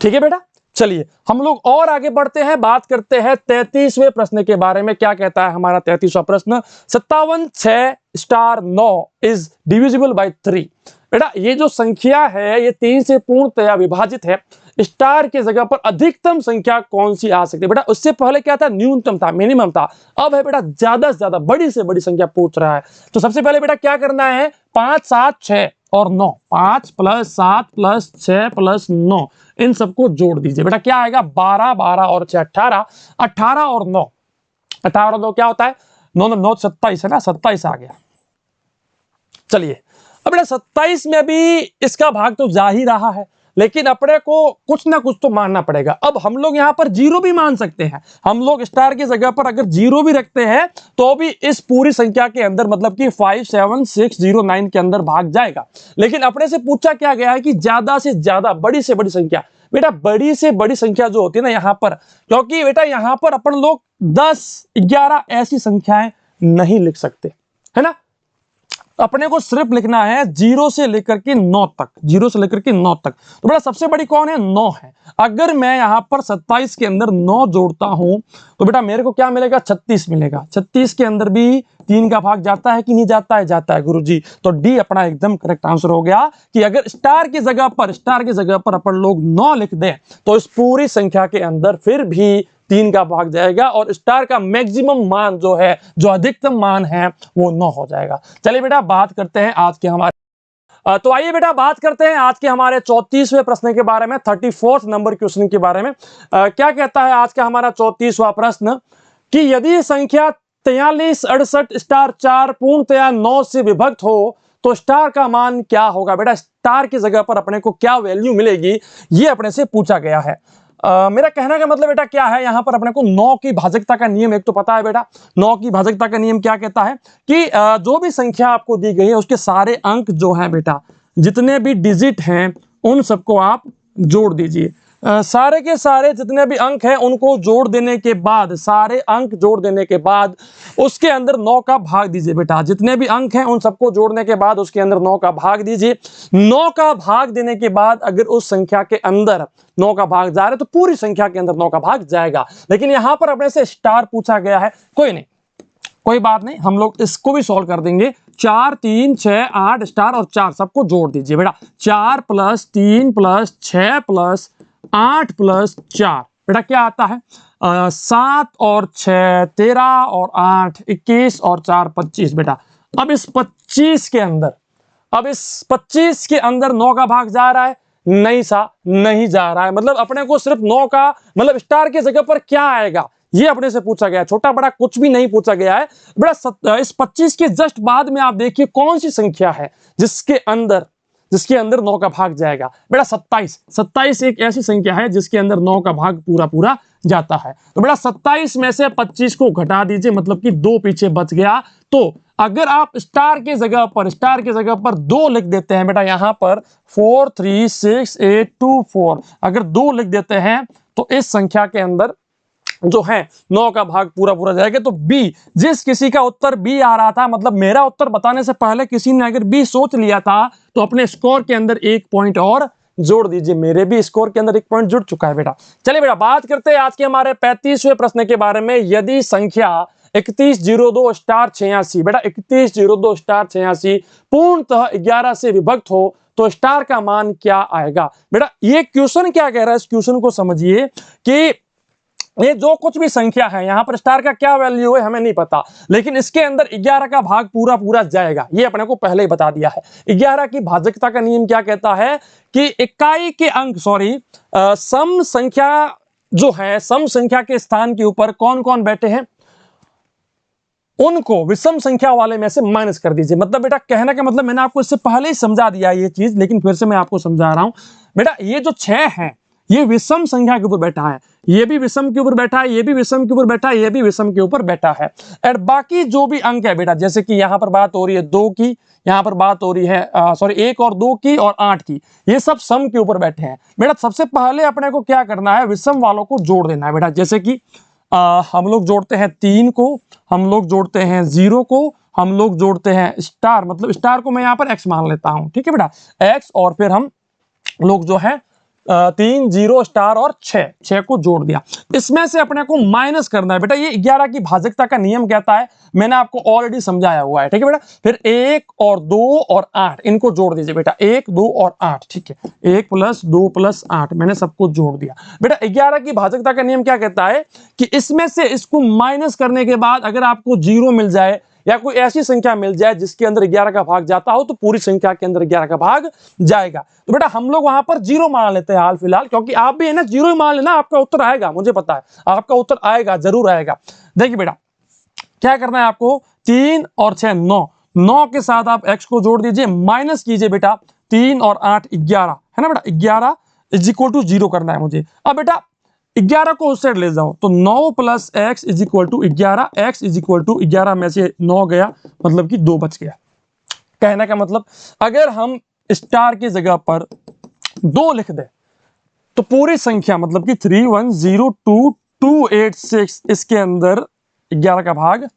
ठीक है बेटा। चलिए हम लोग और आगे बढ़ते हैं, बात करते हैं 33वें प्रश्न के बारे में। क्या कहता है हमारा 33वां प्रश्न, 57 6 स्टार 9 इज डिविजिबल बाय 3। बेटा ये जो संख्या है ये 3 से पूर्णतया विभाजित है, स्टार की जगह पर अधिकतम संख्या कौन सी आ सकती है? बेटा उससे पहले क्या था, न्यूनतम था, मिनिमम था, अब है बेटा ज्यादा से ज्यादा, बड़ी से बड़ी संख्या पूछ रहा है। तो सबसे पहले बेटा क्या करना है, 5 7 6 और 9, 5 + 7 + 6 + 9, इन सबको जोड़ दीजिए। बेटा क्या आएगा, 12 12 और 6 18, 18 और 9, 18 और 9 क्या होता है, 9 9 27 है ना, 27 आ गया। चलिए अब बेटा 27 में भी इसका भाग तो जा ही रहा है, लेकिन अपने को कुछ ना कुछ तो मानना पड़ेगा। अब हम लोग यहां पर 0 भी मान सकते हैं, हम लोग स्टार की जगह पर अगर 0 भी रखते हैं तो भी इस पूरी संख्या के अंदर, मतलब कि 5 7 6 0 9 के अंदर भाग जाएगा। लेकिन अपने से पूछा क्या गया है कि ज्यादा से ज्यादा, बड़ी से बड़ी संख्या। बेटा बड़ी से बड़ी संख्या जो होती है ना यहां पर, क्योंकि बेटा यहां पर अपन लोग 10 11 ऐसी संख्याएं नहीं लिख सकते, है ना, अपने को सिर्फ लिखना है 0 से लेकर के 9 तक, 0 से लेकर के 9 तक। तो बेटा सबसे बड़ी कौन है, 9 है। अगर मैं यहां पर 27 के अंदर 9 जोड़ता हूं तो बेटा मेरे को क्या मिलेगा, 36 मिलेगा। 36 के अंदर भी 3 का भाग जाता है कि नहीं जाता है, जाता है गुरुजी। तो डी अपना एकदम करेक्ट आंसर हो गया कि अगर स्टार की जगह पर अपन लोग 9 लिख दें तो इस पूरी संख्या के अंदर फिर भी 3 का भाग जाएगा और स्टार का मैक्सिमम मान जो है, जो अधिकतम मान है, वो 9 हो जाएगा। चलिए बेटा बात करते हैं आज के हमारे तो आइए बेटा बात करते हैं आज के हमारे 34वें प्रश्न के बारे में, 34th नंबर क्वेश्चन के बारे में। क्या कहता है आज का हमारा 34वां प्रश्न कि यदि संख्या 43 68 स्टार 4 पूर्णतया 9 से विभक्त हो तो स्टार का मान क्या होगा? बेटा स्टार की जगह पर अपने को क्या वैल्यू मिलेगी, ये अपने से पूछा गया है। मेरा कहने का मतलब बेटा क्या है, यहां पर अपने को 9 की भाजकता का नियम एक तो पता है बेटा। 9 की भाजकता का नियम क्या कहता है कि जो भी संख्या आपको दी गई है उसके सारे अंक जो है बेटा, जितने भी डिजिट हैं उन सबको आप जोड़ दीजिए। सारे के सारे जितने भी अंक हैं उनको जोड़ देने के बाद, सारे अंक जोड़ देने के बाद उसके अंदर 9 का भाग दीजिए बेटा। जितने भी अंक हैं उन सबको जोड़ने के बाद उसके अंदर 9 का भाग दीजिए। 9 का भाग देने के बाद अगर उस संख्या के अंदर 9 का भाग जा रहा है तो पूरी संख्या के अंदर 9 का भाग जाएगा। लेकिन यहां पर अपने से स्टार पूछा गया है, कोई नहीं, कोई बात नहीं, हम लोग इसको भी सॉल्व कर देंगे। 4 3 6 8 स्टार और 4 सबको जोड़ दीजिए बेटा। 4 + 3 + 6 + 8 + 4 बेटा क्या आता है, 7 और 6 13 और 8 21 और 4 25 बेटा। अब इस 25 के अंदर, अब इस 25 के अंदर 9 का भाग जा रहा है, नहीं सा नहीं जा रहा है। मतलब अपने को सिर्फ 9 का मतलब स्टार की जगह पर क्या आएगा ये अपने से पूछा गया है, छोटा बड़ा कुछ भी नहीं पूछा गया है बेटा। इस 25 के जस्ट बाद में आप देखिए कौन सी संख्या है जिसके अंदर 9 का भाग जाएगा बेटा। 27। 27 एक ऐसी संख्या है जिसके अंदर 9 का भाग पूरा पूरा जाता है। तो बेटा 27 में से 25 को घटा दीजिए, मतलब कि 2 पीछे बच गया। तो अगर आप स्टार की जगह पर 2 लिख देते हैं बेटा, यहां पर 4 3 6 8 2 4 अगर 2 लिख देते हैं तो इस संख्या के अंदर जो है 9 का भाग पूरा पूरा जाएगा। तो बी, जिस किसी का उत्तर बी आ रहा था, मतलब मेरा उत्तर बताने से पहले किसी ने अगर बी सोच लिया था तो अपने स्कोर के अंदर 1 पॉइंट और जोड़ दीजिए। मेरे भी स्कोर के अंदर 1 पॉइंट जुड़ चुका है बेटा। चलिए बेटा बात करते हैं आज के हमारे 35वें प्रश्न के बारे में। यदि संख्या 3102 स्टार 86 बेटा 3102 स्टार 86 पूर्णतः 11 से विभक्त हो तो स्टार का मान क्या आएगा। बेटा ये क्वेश्चन क्या कह रहा है, इस क्वेश्चन को समझिए कि ये जो कुछ भी संख्या है यहां पर स्टार का क्या वैल्यू है हमें नहीं पता, लेकिन इसके अंदर 11 का भाग पूरा पूरा जाएगा, ये अपने को पहले ही बता दिया है। 11 की भाजकता का नियम क्या कहता है कि इकाई के अंक सम संख्या जो है, सम संख्या के स्थान के ऊपर कौन कौन बैठे हैं उनको विषम संख्या वाले में से माइनस कर दीजिए। मतलब बेटा कहने का मतलब मैंने आपको इससे पहले ही समझा दिया ये चीज, लेकिन फिर से मैं आपको समझा रहा हूं बेटा। ये जो 6 है ये विषम संख्या के ऊपर बैठा है, ये भी विषम के ऊपर बैठा है, ये भी विषम के ऊपर बैठा है, ये भी विषम के ऊपर बैठा है। और बाकी जो भी अंक है बेटा, जैसे कि यहां पर बात हो रही है 2 की, यहां पर बात हो रही है 1 और 2 की और 8 की, ये सब सम के ऊपर बैठे हैं बेटा। सबसे पहले अपने को क्या करना है, विषम वालों को जोड़ देना है बेटा। जैसे कि हम लोग जोड़ते हैं 3 को, हम लोग जोड़ते हैं 0 को, हम लोग जोड़ते हैं स्टार, मतलब स्टार को मैं यहाँ पर x मान लेता हूं, ठीक है बेटा x, और फिर हम लोग जो है 3 0 स्टार और 6 को जोड़ दिया। इसमें से अपने को माइनस करना है बेटा। ये 11 की भाजकता का नियम कहता है, मैंने आपको ऑलरेडी समझाया हुआ है, ठीक है बेटा। फिर 1 और 2 और 8 इनको जोड़ दीजिए बेटा, 1 2 और 8, ठीक है 1 + 2 + 8 मैंने सबको जोड़ दिया बेटा। 11 की भाजकता का नियम क्या कहता है कि इसमें से इसको माइनस करने के बाद अगर आपको 0 मिल जाए या कोई ऐसी संख्या मिल जाए जिसके अंदर 11 का भाग जाता हो तो पूरी संख्या के अंदर 11 का भाग जाएगा। तो बेटा हम लोग वहां पर 0 मान लेते हैं हाल फिलहाल, क्योंकि आप भी है ना 0 ही मान लेना, आपका उत्तर आएगा, मुझे पता है आपका उत्तर आएगा, जरूर आएगा। देखिए बेटा क्या करना है आपको, 3 और 6 9 के साथ आप x को जोड़ दीजिए, माइनस कीजिए बेटा 3 और 8 11 है ना बेटा, 11 = 0 करना है मुझे। अब बेटा 11 को उस साइड ले जाओ तो 9 + x = 11, x = 11 में से 9 गया, मतलब कि 2 बच गया। कहने का मतलब अगर हम स्टार की जगह पर 2 लिख दे तो पूरी संख्या मतलब कि 3102286 इसके अंदर 11 का भाग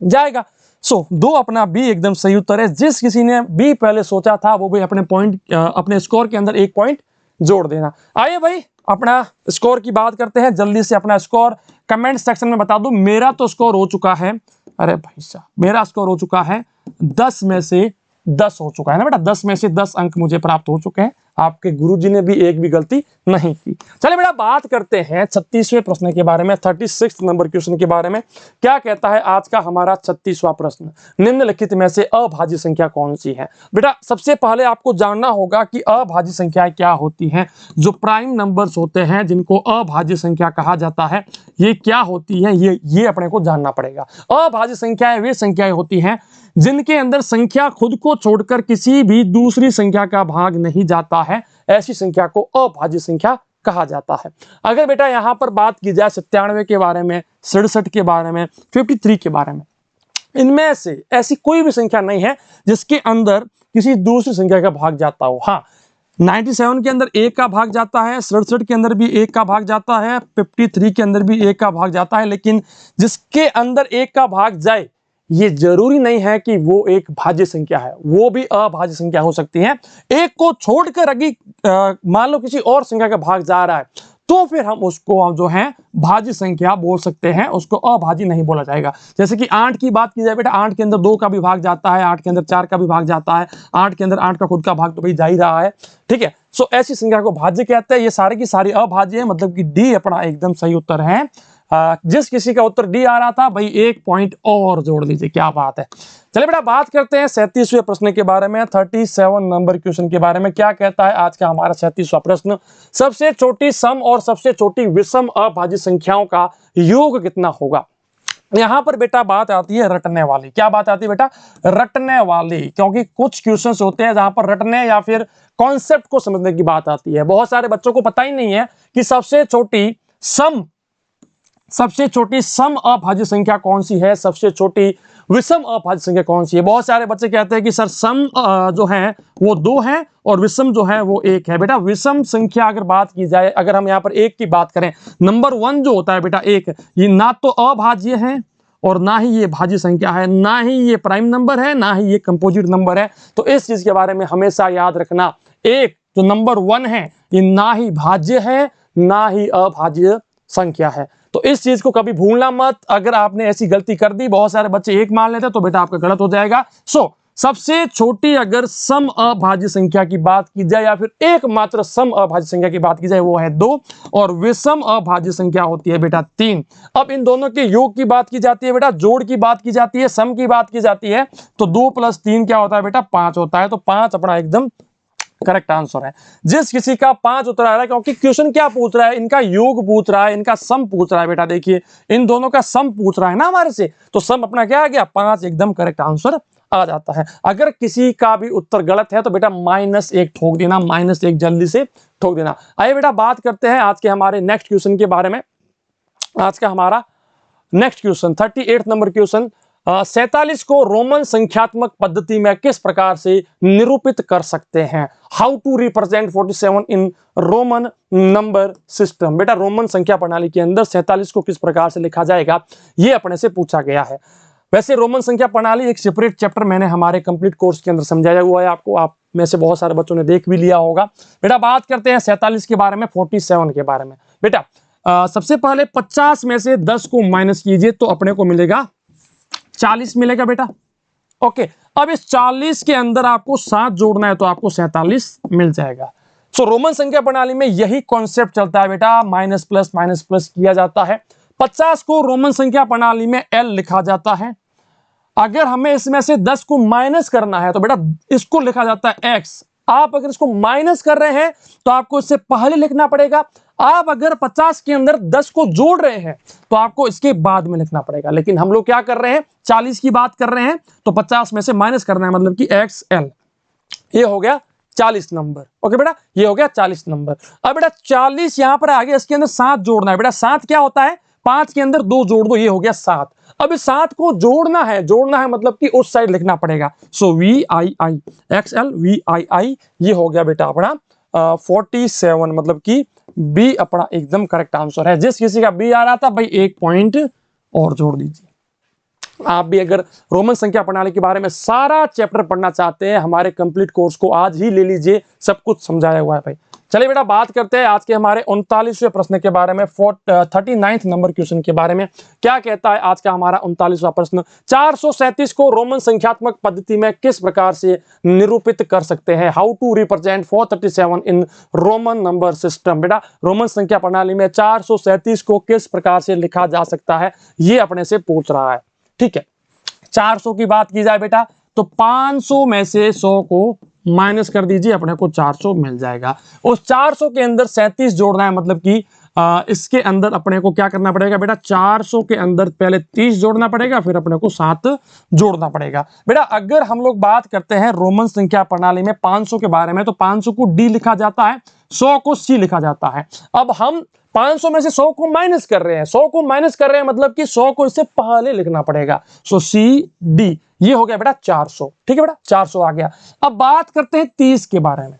जाएगा। सो 2 अपना बी एकदम सही उत्तर है। जिस किसी ने बी पहले सोचा था वो भी अपने पॉइंट अपने स्कोर के अंदर 1 पॉइंट जोड़ देना। आइए भाई अपना स्कोर की बात करते हैं, जल्दी से अपना स्कोर कमेंट सेक्शन में बता दो। मेरा तो स्कोर हो चुका है, अरे भाई साहब मेरा स्कोर हो चुका है 10 में से 10 हो चुका है ना बेटा, 10 में से 10 अंक मुझे प्राप्त हो चुके हैं। आपके गुरुजी ने भी एक भी गलती नहीं की। चलिए बेटा बात करते हैं 36वें प्रश्न के बारे में, 36 नंबर क्वेश्चन के बारे में। क्या कहता है आज का हमारा 36वां प्रश्न, निम्नलिखित में से अभाज्य संख्या कौन सी है। बेटा सबसे पहले आपको जानना होगा कि अभाज्य संख्या क्या होती हैं। जो प्राइम नंबर्स होते हैं जिनको अभाज्य संख्या कहा जाता है, ये क्या होती है, ये अपने को जानना पड़ेगा। अभाज्य संख्याएं वे संख्याएं होती हैं जिनके अंदर संख्या खुद को छोड़कर किसी भी दूसरी संख्या का भाग नहीं जाता है, ऐसी संख्या को अभाज्य संख्या कहा जाता है। अगर बेटा यहाँ पर बात की जाए 97 के बारे में, 67 के बारे में, 53 के बारे में, इनमें से ऐसी कोई भी संख्या नहीं है जिसके अंदर किसी दूसरी संख्या का भाग जाता हो। हाँ, 97 के अंदर 1 का भाग जाता है, 67 के अंदर भी 1 का भाग जाता है, 53 के अंदर भी 1 का भाग जाता है, लेकिन जिसके अंदर 1 का भाग जाए ये जरूरी नहीं है कि वो एक भाज्य संख्या है, वो भी अभाज्य संख्या हो सकती है। एक को छोड़कर अगर मान लो किसी और संख्या का भाग जा रहा है तो फिर हम उसको जो है भाज्य संख्या बोल सकते हैं, उसको अभाज्य नहीं बोला जाएगा। जैसे कि 8 की बात की जाए बेटा, 8 के अंदर 2 का भी भाग जाता है, 8 के अंदर 4 का भी भाग जाता है, 8 के अंदर 8 का खुद का भाग तो भाई जा ही रहा है, ठीक है। सो ऐसी संख्या को भाज्य कहते हैं। ये सारी की सारी अभाज्य है, मतलब कि डी अपना एकदम सही उत्तर है। जिस किसी का उत्तर डी आ रहा था भाई 1 पॉइंट और जोड़ लीजिए, क्या बात है। चलिए बेटा बात करते हैं 37वें प्रश्न के बारे में, 37 नंबर क्वेश्चन के बारे में। क्या कहता है आज का हमारा 37वां प्रश्न, सबसे छोटी सम और सबसे छोटी विषम अभाज्य संख्याओं का योग कितना होगा। यहां पर बेटा बात आती है रटने वाली। क्या बात आती है बेटा, रटने वाली, क्योंकि कुछ क्वेश्चंस होते हैं जहां पर रटने या फिर कॉन्सेप्ट को समझने की बात आती है। बहुत सारे बच्चों को पता ही नहीं है कि सबसे छोटी सम अभाज्य संख्या कौन सी है, सबसे छोटी विषम अभाज्य संख्या कौन सी है। बहुत सारे बच्चे कहते हैं कि सर सम जो है वो 2 है और विषम जो है वो 1 है। बेटा विषम संख्या अगर बात की जाए, अगर हम यहाँ पर 1 की बात करें, नंबर 1 जो होता है बेटा 1, ये ना तो अभाज्य है और ना ही ये भाज्य संख्या है, ना ही ये प्राइम नंबर है, ना ही ये कंपोजिट नंबर है। तो इस चीज के बारे में हमेशा याद रखना, 1 जो नंबर 1 है ये ना ही भाज्य है ना ही अभाज्य संख्या है। तो इस चीज को कभी भूलना मत। अगर आपने ऐसी गलती कर दी, बहुत सारे बच्चे 1 मान लेते तो बेटा आपका गलत हो जाएगा। सबसे छोटी अगर सम अभाज्य संख्या की बात की जाए या फिर एकमात्र सम अभाज्य संख्या की बात की जाए वो है 2 और विषम अभाज्य संख्या होती है बेटा 3। अब इन दोनों के योग की बात की जाती है बेटा, जोड़ की बात की जाती है, सम की बात की जाती है, तो 2 + 3 क्या होता है बेटा 5 होता है। तो 5 अपना एकदम करेक्ट आंसर है। जिस किसी का 5 उत्तर आ रहा है, क्योंकि क्वेश्चन क्या पूछ रहा है, इनका योग पूछ रहा है, इनका सम पूछ रहा है बेटा। देखिए इन दोनों का सम पूछ रहा है ना हमारे से, तो सम अपना क्या आ गया 5, एकदम करेक्ट आंसर आ जाता है। अगर किसी का भी उत्तर गलत है तो बेटा -1 ठोक देना, -1 जल्दी से ठोक देना। आइए बेटा बात करते हैं आज के हमारे नेक्स्ट क्वेश्चन के बारे में। आज का हमारा नेक्स्ट क्वेश्चन 38 नंबर क्वेश्चन, 47 को रोमन संख्यात्मक पद्धति में किस प्रकार से निरूपित कर सकते हैं। How to represent 47 in Roman number system. बेटा रोमन संख्या प्रणाली के अंदर 47 को किस प्रकार से लिखा जाएगा, ये अपने से पूछा गया है। वैसे रोमन संख्या प्रणाली एक सेपरेट चैप्टर मैंने हमारे कंप्लीट कोर्स के अंदर समझाया हुआ है आपको, आप में से बहुत सारे बच्चों ने देख भी लिया होगा। बेटा बात करते हैं 47 के बारे में, 47 के बारे में। बेटा सबसे पहले 50 में से 10 को माइनस कीजिए तो अपने को मिलेगा 40 मिलेगा बेटा। ओके, अब इस 40 के अंदर आपको 7 जोड़ना है तो आपको 47 मिल जाएगा। रोमन संख्या प्रणाली में यही कॉन्सेप्ट चलता है बेटा, माइनस प्लस किया जाता है। 50 को रोमन संख्या प्रणाली में L लिखा जाता है। अगर हमें इसमें से 10 को माइनस करना है तो बेटा इसको लिखा जाता है X। आप अगर इसको माइनस कर रहे हैं तो आपको इससे पहले लिखना पड़ेगा। आप अगर 50 के अंदर 10 को जोड़ रहे हैं तो आपको इसके बाद में लिखना पड़ेगा। लेकिन हम लोग क्या कर रहे हैं, 40 की बात कर रहे हैं तो 50 में से माइनस करना है, मतलब कि XL। ये हो गया 40 नंबर। ओके बेटा, ये हो गया 40 नंबर। अब बेटा 40 यहां पर आ गया, इसके अंदर 7 जोड़ना है। बेटा 7 क्या होता है, 5 के अंदर 2 जोड़ दो, ये हो गया 7। अब इस 7 को जोड़ना है मतलब कि उस साइड लिखना पड़ेगा। सो VII XL VII, ये हो गया बेटा अपना 47, मतलब कि बी अपना एकदम करेक्ट आंसर है। जिस किसी का बी आ रहा था भाई 1 पॉइंट और जोड़ दीजिए। आप भी अगर रोमन संख्या प्रणाली के बारे में सारा चैप्टर पढ़ना चाहते हैं, हमारे कंप्लीट कोर्स को आज ही ले लीजिए, सब कुछ समझाया हुआ है भाई। चलिए बेटा बात करते हैं आज के हमारे 39वें प्रश्न के बारे में, 39 नंबर क्वेश्चन के बारे में। क्या कहता है आज का हमारा 39वां प्रश्न, 437 को रोमन संख्यात्मक पद्धति में किस प्रकार से निरूपित कर सकते हैं। How to represent 437 in Roman number system. बेटा रोमन संख्या प्रणाली में 437 को किस प्रकार से लिखा जा सकता है, ये अपने से पूछ रहा है। ठीक है, 400 की बात की जाए बेटा तो 500 में से 100 को माइनस कर दीजिए, अपने को 400 मिल जाएगा। उस 400 के अंदर 37 जोड़ना है, मतलब कि इसके अंदर अपने को क्या करना पड़ेगा बेटा, 400 के अंदर पहले 30 जोड़ना पड़ेगा, फिर अपने को 7 जोड़ना पड़ेगा। बेटा अगर हम लोग बात करते हैं रोमन संख्या प्रणाली में 500 के बारे में, तो 500 को डी लिखा जाता है, 100 को सी लिखा जाता है। अब हम 500 में से 100 को माइनस कर रहे हैं, 100 को माइनस कर रहे हैं मतलब कि 100 को इससे पहले लिखना पड़ेगा। सो सी डी, ये हो गया बेटा 400। ठीक है बेटा, 400 आ गया। अब बात करते हैं 30 के बारे में।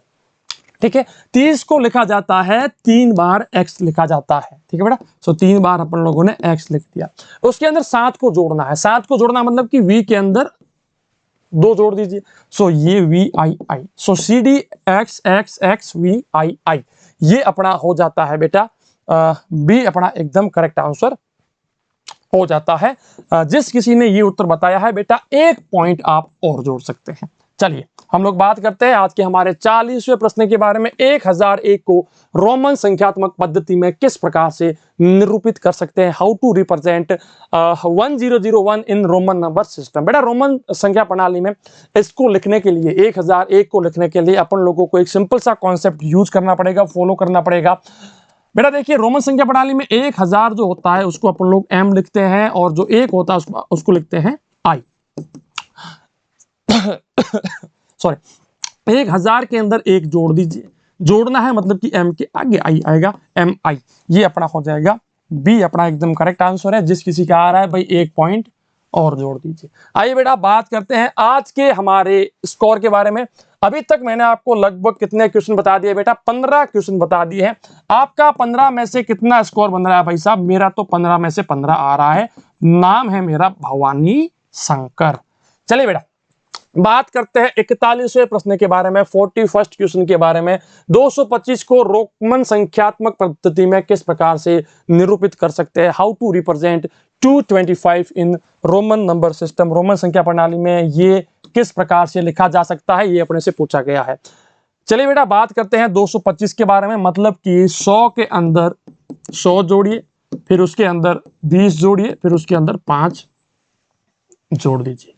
ठीक है, 30 को लिखा जाता है 3 बार x लिखा जाता है। ठीक है बेटा, सो 3 बार अपन लोगों ने x लिख दिया। उसके अंदर 7 को जोड़ना है, 7 को जोड़ना मतलब कि v के अंदर 2 जोड़ दीजिए, सो ये V I I. So C D X X X V I I, ये अपना हो जाता है बेटा बी अपना एकदम करेक्ट आंसर हो जाता है। जिस किसी ने ये उत्तर बताया है बेटा 1 पॉइंट आप और जोड़ सकते हैं। चलिए हम लोग बात करते हैं आज के हमारे 40वें प्रश्न के बारे में। 1001 को रोमन संख्यात्मक पद्धति में किस प्रकार से निरूपित कर सकते हैं? How to represent 1001 in Roman number system. बेटा रोमन संख्या प्रणाली में इसको लिखने के लिए, 1001 को लिखने के लिए अपन लोगों को एक सिंपल सा कॉन्सेप्ट यूज करना पड़ेगा, फॉलो करना पड़ेगा। बेटा देखिए रोमन संख्या प्रणाली में 1000 जो होता है उसको अपन लोग m लिखते हैं, और जो 1 होता है उसको लिखते हैं i। सॉरी, 1000 के अंदर 1 जोड़ दीजिए, जोड़ना है मतलब कि m के आगे i आएगा, mi, ये अपना हो जाएगा b अपना एकदम करेक्ट आंसर है। जिस किसी का आ रहा है भाई 1 पॉइंट और जोड़ दीजिए। आइए बेटा बात करते हैं आज के हमारे स्कोर के बारे में। अभी तक मैंने आपको लगभग कितने क्वेश्चन बता दिए बेटा? 15 क्वेश्चन बता दिए हैं। आपका 15 में से कितना स्कोर बन रहा है भाई साहब? मेरा तो 15 में से 15 आ रहा है। नाम है मेरा भवानी शंकर। चलिए बेटा बात करते हैं 41वें प्रश्न के बारे में, 41st क्वेश्चन के बारे में। 225 को रोमन संख्यात्मक पद्धति में किस प्रकार से निरूपित कर सकते हैं? How to represent 225 in Roman number system. Roman संख्या प्रणाली में ये किस प्रकार से लिखा जा सकता है, ये अपने से पूछा गया है। चलिए बेटा बात करते हैं 225 के बारे में। मतलब कि 100 के अंदर 100 जोड़िए, फिर उसके अंदर 20 जोड़िए, फिर उसके अंदर 5 जोड़ दीजिए।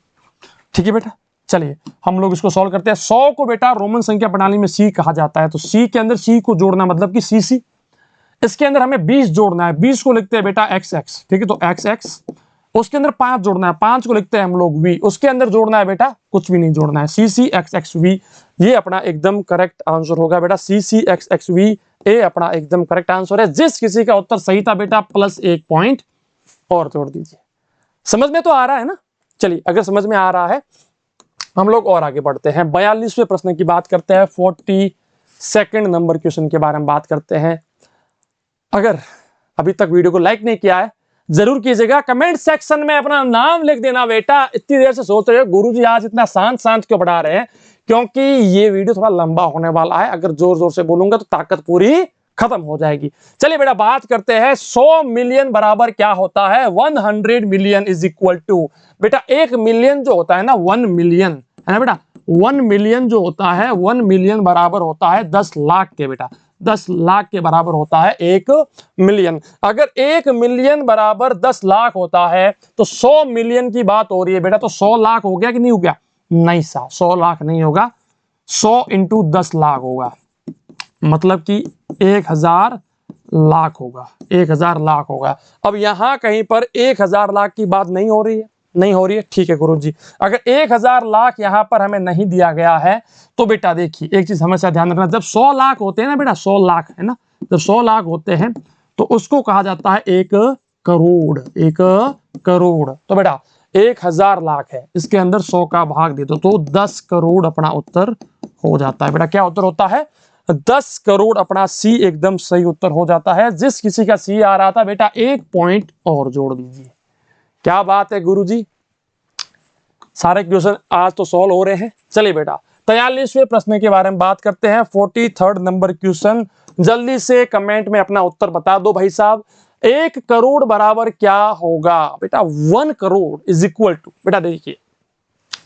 ठीक है बेटा, चलिए हम लोग इसको सॉल्व करते हैं। 100 को बेटा रोमन संख्या प्रणाली में सी कहा जाता है, तो सी के अंदर सी को जोड़ना मतलब कि सी सी। इसके अंदर हमें 20 जोड़ना है, 20 को लिखते हैं बेटा एक्स एक्स। ठीक है, तो एक्स एक्स। उसके अंदर 5 जोड़ना है, 5 को लिखते हैं हम लोग वी। उसके अंदर जोड़ना है बेटा कुछ भी नहीं जोड़ना है, सी सी एक्स एक्स वी। ये अपना एकदम करेक्ट आंसर होगा बेटा, सी सी एक्स एक्स वी। ए अपना एकदम करेक्ट आंसर है। जिस किसी का उत्तर सही था बेटा प्लस 1 पॉइंट और जोड़ दीजिए। समझ में तो आ रहा है ना? चलिए अगर समझ में आ रहा है हम लोग और आगे बढ़ते हैं। 42वें प्रश्न की बात करते हैं। 42nd नंबर क्वेश्चन के बारे में बात करते हैं। अगर अभी तक वीडियो को लाइक नहीं किया है जरूर कीजिएगा, कमेंट सेक्शन में अपना नाम लिख देना बेटा। इतनी देर से सोच रहे हो गुरुजी आज इतना शांत शांत क्यों पढ़ा रहे हैं, क्योंकि ये वीडियो थोड़ा लंबा होने वाला है। अगर जोर जोर से बोलूंगा तो ताकत पूरी खत्म हो जाएगी। चलिए बेटा बात करते हैं 100 मिलियन बराबर क्या होता है? 100 मिलियन इज इक्वल टू, बेटा 1 मिलियन जो होता है ना 1 मिलियन है ना बेटा, 1 मिलियन जो होता है 1 मिलियन बराबर होता है 10 लाख के बेटा। 10 लाख के बराबर होता है 1 मिलियन। अगर 1 मिलियन बराबर 10 लाख होता है तो 100 मिलियन की बात हो रही है बेटा, तो 100 लाख हो गया कि नहीं हो गया? नहीं सा 100 लाख नहीं होगा, 100 इंटू 10 लाख होगा, मतलब कि 1000 लाख होगा, 1000 लाख होगा। अब यहां कहीं पर 1000 लाख की बात नहीं हो रही है, नहीं हो रही है। ठीक है गुरुजी, अगर 1000 लाख यहां पर हमें नहीं दिया गया है तो बेटा देखिए एक चीज हमेशा ध्यान रखना, जब 100 लाख होते हैं ना बेटा, 100 लाख है ना, जब 100 लाख होते हैं तो उसको कहा जाता है 1 करोड़। 1 करोड़ तो बेटा 1000 लाख है, इसके अंदर 100 का भाग दे दो तो 10 करोड़ अपना उत्तर हो जाता है। बेटा क्या उत्तर होता है? 10 करोड़ अपना सी एकदम सही उत्तर हो जाता है। जिस किसी का सी आ रहा था बेटा 1 पॉइंट और जोड़ दीजिए। क्या बात है गुरुजी, सारे क्वेश्चन आज तो सॉल्व हो रहे हैं। चलिए बेटा 43वें प्रश्न के बारे में बात करते हैं। 43rd नंबर क्वेश्चन, जल्दी से कमेंट में अपना उत्तर बता दो भाई साहब। 1 करोड़ बराबर क्या होगा बेटा? 1 करोड़ इज इक्वल टू, बेटा देखिए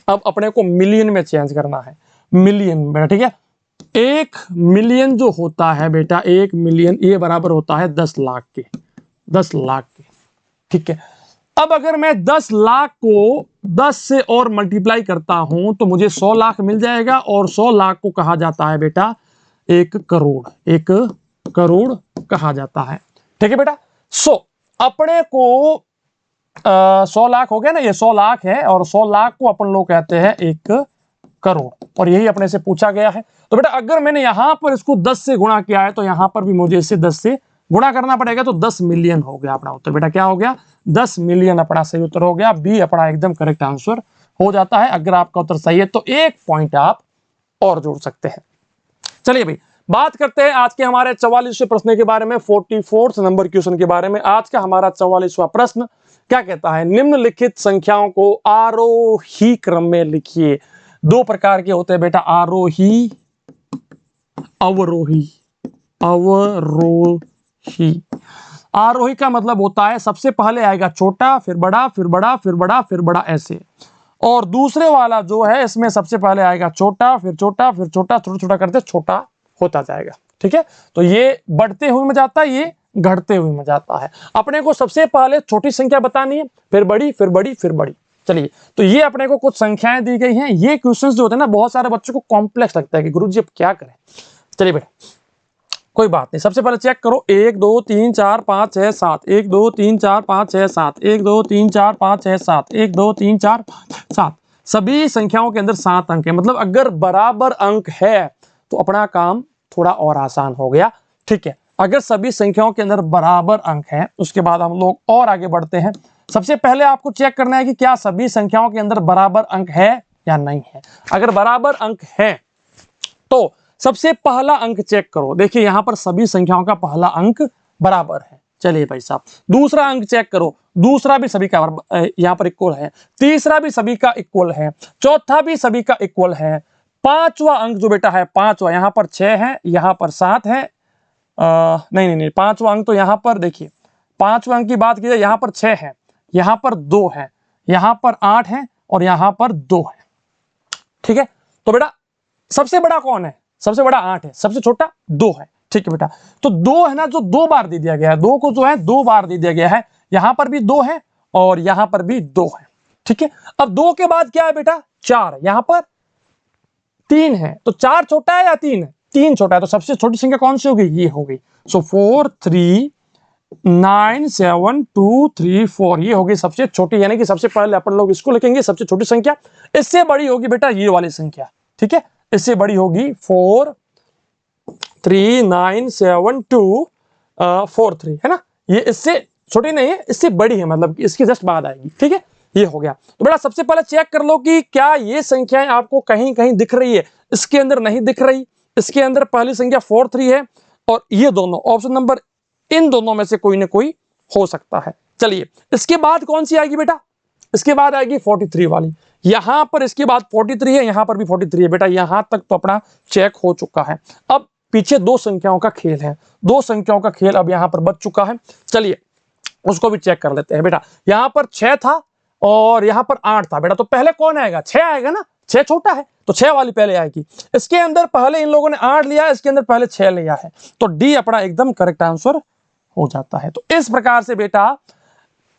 अब अपने को मिलियन में चेंज करना है, मिलियन बेटा। ठीक है, 1 मिलियन जो होता है बेटा, 1 मिलियन ये बराबर होता है 10 लाख के, 10 लाख के। ठीक है, अब अगर मैं 10 लाख को 10 से और मल्टीप्लाई करता हूं तो मुझे 100 लाख मिल जाएगा, और 100 लाख को कहा जाता है बेटा 1 करोड़। 1 करोड़ कहा जाता है। ठीक है बेटा। सो अपने को 100 लाख हो गया ना, ये 100 लाख है और 100 लाख को अपन लोग कहते हैं 1 करोड़, और यही अपने से पूछा गया है। तो बेटा अगर मैंने यहां पर इसको 10 से गुणा किया है तो यहां पर भी मुझे इसे 10 से गुणा करना पड़ेगा, तो 10 मिलियन हो गया अपना उत्तर। बेटा क्या हो गया? 10 मिलियन अपना सही उत्तर हो गया। बी अपना एकदम करेक्ट आंसर हो जाता है। अगर आपका उत्तर सही है तो 1 पॉइंट आप और जोड़ सकते हैं। चलिए भाई, बात करते हैं आज के हमारे 44वें प्रश्न के बारे में, 44 नंबर क्वेश्चन के बारे में। आज का हमारा 44वां प्रश्न क्या कहता है? निम्नलिखित संख्याओं को आरोही क्रम में लिखिए। 2 प्रकार के होते हैं बेटा, आरोही, अवरोही। अवरोही, आरोही का मतलब होता है सबसे पहले आएगा छोटा, फिर बड़ा, फिर बड़ा, फिर बड़ा, फिर बड़ा, ऐसे। और दूसरे वाला जो है इसमें सबसे पहले आएगा छोटा, फिर छोटा, फिर छोटा, छोटा छोटा करते छोटा होता जाएगा। ठीक है, तो ये बढ़ते हुए में जाता है, ये घटते हुए में जाता है। अपने को सबसे पहले छोटी संख्या बतानी है, फिर बड़ी, फिर बड़ी, फिर बड़ी। चलिए, तो ये अपने को कुछ संख्याएं दी गई हैं। ये क्वेश्चंस जो होते हैं ना, बहुत सारे बच्चों को कॉम्प्लेक्स लगता है कि गुरुजी अब क्या करें। चलिए बेटा, कोई बात नहीं, सबसे पहले चेक करो 1 2 3 4 5 6 7, 1 2 3 4 5 6 7, 1 2 3 4 5 6 7, 1 2 3 4 5 7। सभी संख्याओं के अंदर 7 अंक है, मतलब अगर बराबर अंक है तो अपना काम थोड़ा और आसान हो गया। ठीक है, अगर सभी संख्याओं के अंदर बराबर अंक है, उसके बाद हम लोग और आगे बढ़ते हैं। सबसे पहले आपको चेक करना है कि क्या सभी संख्याओं के अंदर बराबर अंक है या नहीं है। अगर बराबर अंक है तो सबसे पहला अंक चेक करो। देखिए यहां पर सभी संख्याओं का पहला अंक बराबर है। चलिए भाई साहब, दूसरा अंक चेक करो, दूसरा भी सभी का यहां पर इक्वल है, तीसरा भी सभी का इक्वल है, चौथा भी सभी का इक्वल है, पांचवा अंक जो बेटा है, पांचवा, यहां पर 6 है, यहां पर 7 है, नहीं, पांचवा अंक तो यहां पर देखिए, पांचवा अंक की बात की जाए, यहां पर 6 है, यहां पर 2 है, यहां पर 8 है और यहां पर 2 है। ठीक है, तो बेटा सबसे बड़ा कौन है? सबसे बड़ा 8 है, सबसे छोटा 2 है। ठीक है बेटा, तो 2 है ना, जो 2 बार दे दिया गया है, 2 को जो है 2 बार दे दिया गया है। यहां पर भी 2 है और यहां पर भी 2 है। ठीक है, अब 2 के बाद क्या है बेटा? 4, यहां पर 3 है, तो 4 छोटा है या 3 है? 3 छोटा है, तो सबसे छोटी संख्या कौन सी होगी? ये होगी। सो 4 3 9 7 2 3 4, ये होगी सबसे छोटी, यानी कि सबसे पहले अपन लोग इसको लिखेंगे सबसे छोटी संख्या। इससे बड़ी होगी बेटा ये वाली संख्या। ठीक है, इससे बड़ी होगी 4 3 9 7 2 4 3, है ना। ये इससे छोटी नहीं है, इससे बड़ी है, मतलब इसके जस्ट बाद आएगी। ठीक है, ये हो गया। तो बेटा सबसे पहले चेक कर लो कि क्या ये संख्याएं आपको कहीं कहीं दिख रही है। इसके अंदर नहीं दिख रही, इसके अंदर पहली संख्या 4 3 है, और ये दोनों ऑप्शन नंबर, इन दोनों में से कोई ना कोई हो सकता है। चलिए, इसके बाद कौन सी आएगी बेटा? इसके बाद आएगी 43 वाली। यहां पर इसके बाद 43 है, यहां पर भी 43 है। बेटा यहां तक तो अपना चेक हो चुका है। अब पीछे 2 संख्याओं का खेल है, 2 संख्याओं का खेल अब यहां पर बच चुका है। चलिए उसको भी चेक कर लेते हैं। बेटा यहां पर 6 था और यहां पर 8 था। बेटा तो पहले कौन आएगा? 6 आएगा ना, 6 छोटा है तो 6 वाली पहले आएगी। इसके अंदर पहले इन लोगों ने 8 लिया, इसके अंदर पहले 6 लिया है, तो डी अपना एकदम करेक्ट आंसर हो जाता है। तो इस प्रकार से बेटा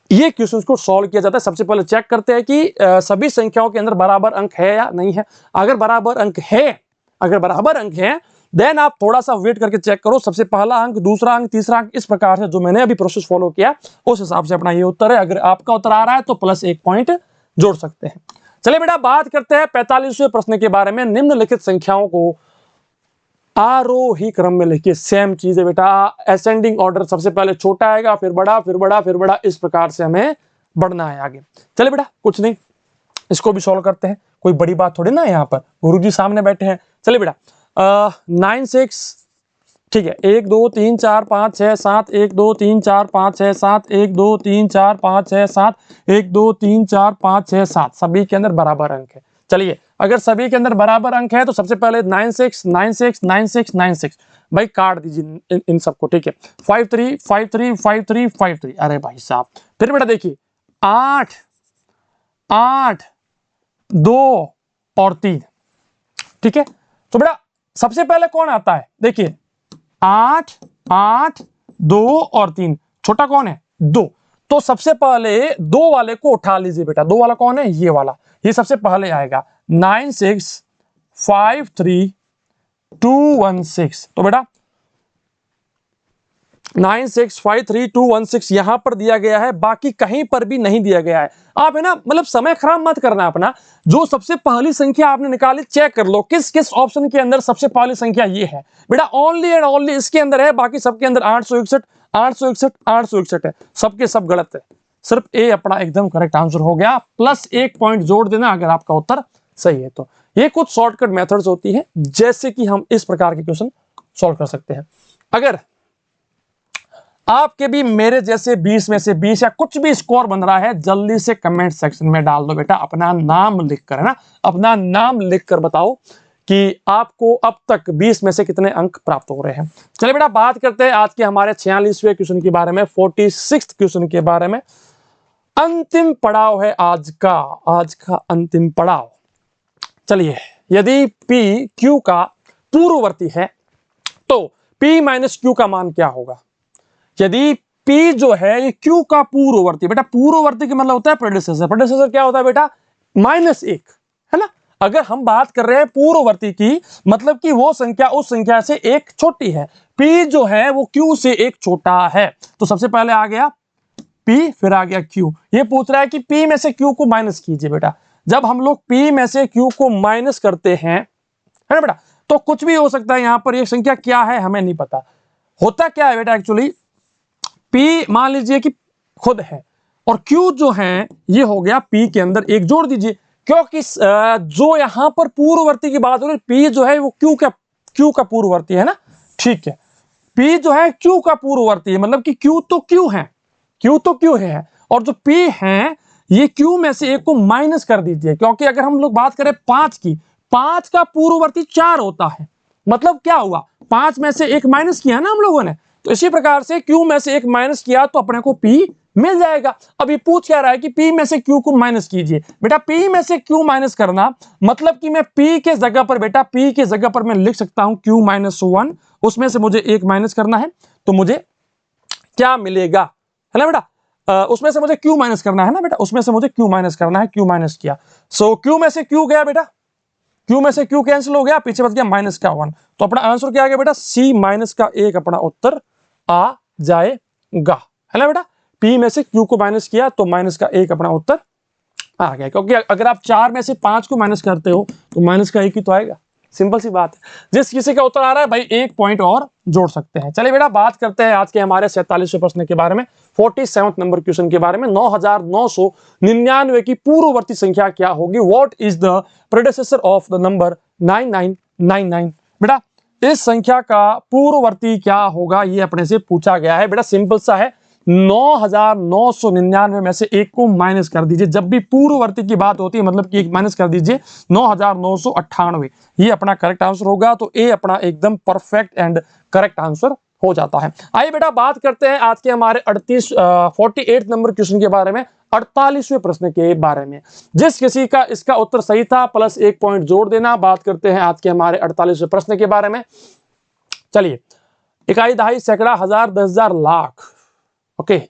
ये क्वेश्चन को सॉल्व किया जाता है। सबसे पहले चेक करते हैं कि सभी संख्याओं के अंदर बराबर अंक है या नहीं है। अगर बराबर अंक है, अगर बराबर अंक है, देन आप थोड़ा सा वेट करके चेक करो, सबसे पहला अंक, दूसरा अंक, तीसरा अंक, इस प्रकार से जो मैंने अभी प्रोसेस फॉलो किया उस हिसाब से अपना ये उत्तर है। अगर आपका उत्तर आ रहा है तो प्लस 1 पॉइंट जोड़ सकते हैं। चलिए बेटा बात करते हैं 45वें प्रश्न के बारे में। निम्नलिखित संख्याओं को आरोही क्रम में लिखिए। सेम चीज है बेटा, असेंडिंग ऑर्डर, सबसे पहले छोटा आएगा, फिर बड़ा, फिर बड़ा, फिर बड़ा, इस प्रकार से हमें बढ़ना है आगे। चलिए बेटा कुछ नहीं, इसको भी सॉल्व करते हैं, कोई बड़ी बात थोड़ी ना, यहाँ पर गुरुजी सामने बैठे हैं। चलिए बेटा 9 6, ठीक है, 1 2 3 4 5 6 7, 1 2 3 4 5 6 7, 1 2 3 4 5 6 7, 1 2 3 4 5 6 7, सभी के अंदर बराबर अंक है। चलिए अगर सभी के अंदर बराबर अंक है तो सबसे पहले 9 6 9 6 9 6 9 6, भाई काट दीजिए इन सबको। ठीक है, 5 3 5 3 5 3 5 3, अरे भाई साहब। फिर बेटा देखिए 8 8 2 और 3। ठीक है, तो बेटा सबसे पहले कौन आता है? देखिए 8 8 2 और 3, छोटा कौन है? 2। तो सबसे पहले 2 वाले को उठा लीजिए बेटा। 2 वाला कौन है? ये वाला, ये सबसे पहले आएगा। 9 6 5 3 2 1 6, तो बेटा 965321 यहां पर दिया गया है, बाकी कहीं पर भी नहीं दिया गया है। आप है ना मतलब समय खराब मत करना अपना, जो सबसे पहली संख्या आपने निकाली चेक कर लो किस किस ऑप्शन के अंदर सबसे पहली संख्या ये है बेटा, ओनली एंड ओनली इसके अंदर है, बाकी सबके अंदर 861 861 861 है, सबके सब गलत है। सिर्फ ए अपना एकदम करेक्ट आंसर हो गया, प्लस 1 पॉइंट जोड़ देना अगर आपका उत्तर सही है तो। ये कुछ शॉर्टकट मेथड्स होती है जैसे कि हम इस प्रकार के क्वेश्चन सॉल्व कर सकते हैं। अगर आपके भी मेरे जैसे 20 में से 20 या कुछ भी स्कोर बन रहा है, जल्दी से कमेंट सेक्शन में डाल दो बेटा, अपना नाम लिखकर, है ना, अपना नाम लिखकर बताओ कि आपको अब तक 20 में से कितने अंक प्राप्त हो रहे हैं। चलिए बेटा बात करते हैं आज के हमारे 46वें क्वेश्चन के बारे में, 46th क्वेश्चन के बारे में। अंतिम पड़ाव है आज का अंतिम पड़ाव। चलिए, यदि P Q का पूर्ववर्ती है तो P माइनस Q का मान क्या होगा। यदि P जो है ये Q का पूर्ववर्ती, बेटा पूर्ववर्ती का मतलब होता है प्रेडिसेसर, प्रेडिसेसर क्या होता है बेटा -1, है ना। अगर हम बात कर रहे हैं पूर्ववर्ती की, मतलब कि वो संख्या उस संख्या से एक छोटी है, P जो है वो Q से एक छोटा है, तो सबसे पहले आ गया P, फिर आ गया Q। ये पूछ रहा है कि P में से Q को माइनस कीजिए बेटा। जब हम लोग P में से Q को माइनस करते हैं, है ना बेटा, तो कुछ भी हो सकता है। यहां पर ये संख्या क्या है हमें नहीं पता। होता क्या है बेटा, एक्चुअली P मान लीजिए कि खुद है और Q जो है ये हो गया P के अंदर एक जोड़ दीजिए, क्योंकि जो यहां पर पूर्ववर्ती की बात हो रही है, P जो है वो Q का पूर्ववर्ती है ना, ठीक है। P जो है Q का पूर्ववर्ती है, मतलब कि Q तो Q है, और जो P है ये Q में से एक को माइनस कर दीजिए, क्योंकि अगर हम लोग बात करें 5 की, 5 का पूर्ववर्ती 4 होता है, मतलब क्या हुआ 5 में से एक माइनस किया ना हम लोगों ने, तो इसी प्रकार से Q में से एक माइनस किया तो अपने को P मिल जाएगा। अब ये पूछ क्या रहा है कि P में से Q को माइनस कीजिए। बेटा P में से Q माइनस करना मतलब कि मैं P के जगह पर बेटा P के जगह पर मैं लिख सकता हूं Q-1, उसमें से मुझे एक माइनस करना है तो मुझे क्या मिलेगा, है ना बेटा, उसमें से मुझे Q माइनस करना है ना बेटा, उसमें से मुझे Q माइनस करना है, Q माइनस किया, सो Q में से Q गया बेटा, Q में से Q कैंसिल हो गया, पीछे बच गया -1, तो अपना आंसर क्या आ गया बेटा C माइनस का 1 अपना उत्तर आ जाएगा, है ना बेटा। P में से Q को माइनस किया तो माइनस का 1 अपना उत्तर आ गया, क्योंकि अगर आप 4 में से 5 को माइनस करते हो तो माइनस का 1 ही तो आएगा, सिंपल सी बात है। जिस किसी का उत्तर आ रहा है भाई 1 पॉइंट और जोड़ सकते हैं। चलिए बेटा बात करते हैं आज के हमारे 47वें प्रश्न के बारे में, 47th नंबर क्वेश्चन के बारे में। 9999 की पूर्ववर्ती संख्या क्या होगी, what is the प्रेडेसेसर of the number 9999। बेटा इस संख्या का पूर्ववर्ती क्या होगा ये अपने से पूछा गया है। बेटा सिंपल सा है, 9999 में से एक को माइनस कर दीजिए। जब भी पूर्ववर्ती की बात होती है मतलब कि एक माइनस कर दीजिए, 9998 ये अपना करेक्ट आंसर होगा। तो ए अपना एकदम परफेक्ट एंड करेक्ट आंसर हो जाता है। आइए बेटा बात करते हैं आज के हमारे 48 नंबर क्वेश्चन के बारे में, 48वें प्रश्न के बारे में। जिस किसी का इसका उत्तर सही था प्लस 1 पॉइंट जोड़ देना। बात करते हैं आज के हमारे 48वें प्रश्न के बारे में। चलिए, इकाई, दहाई, सैकड़ा, हजार, 10,000, लाख। ओके,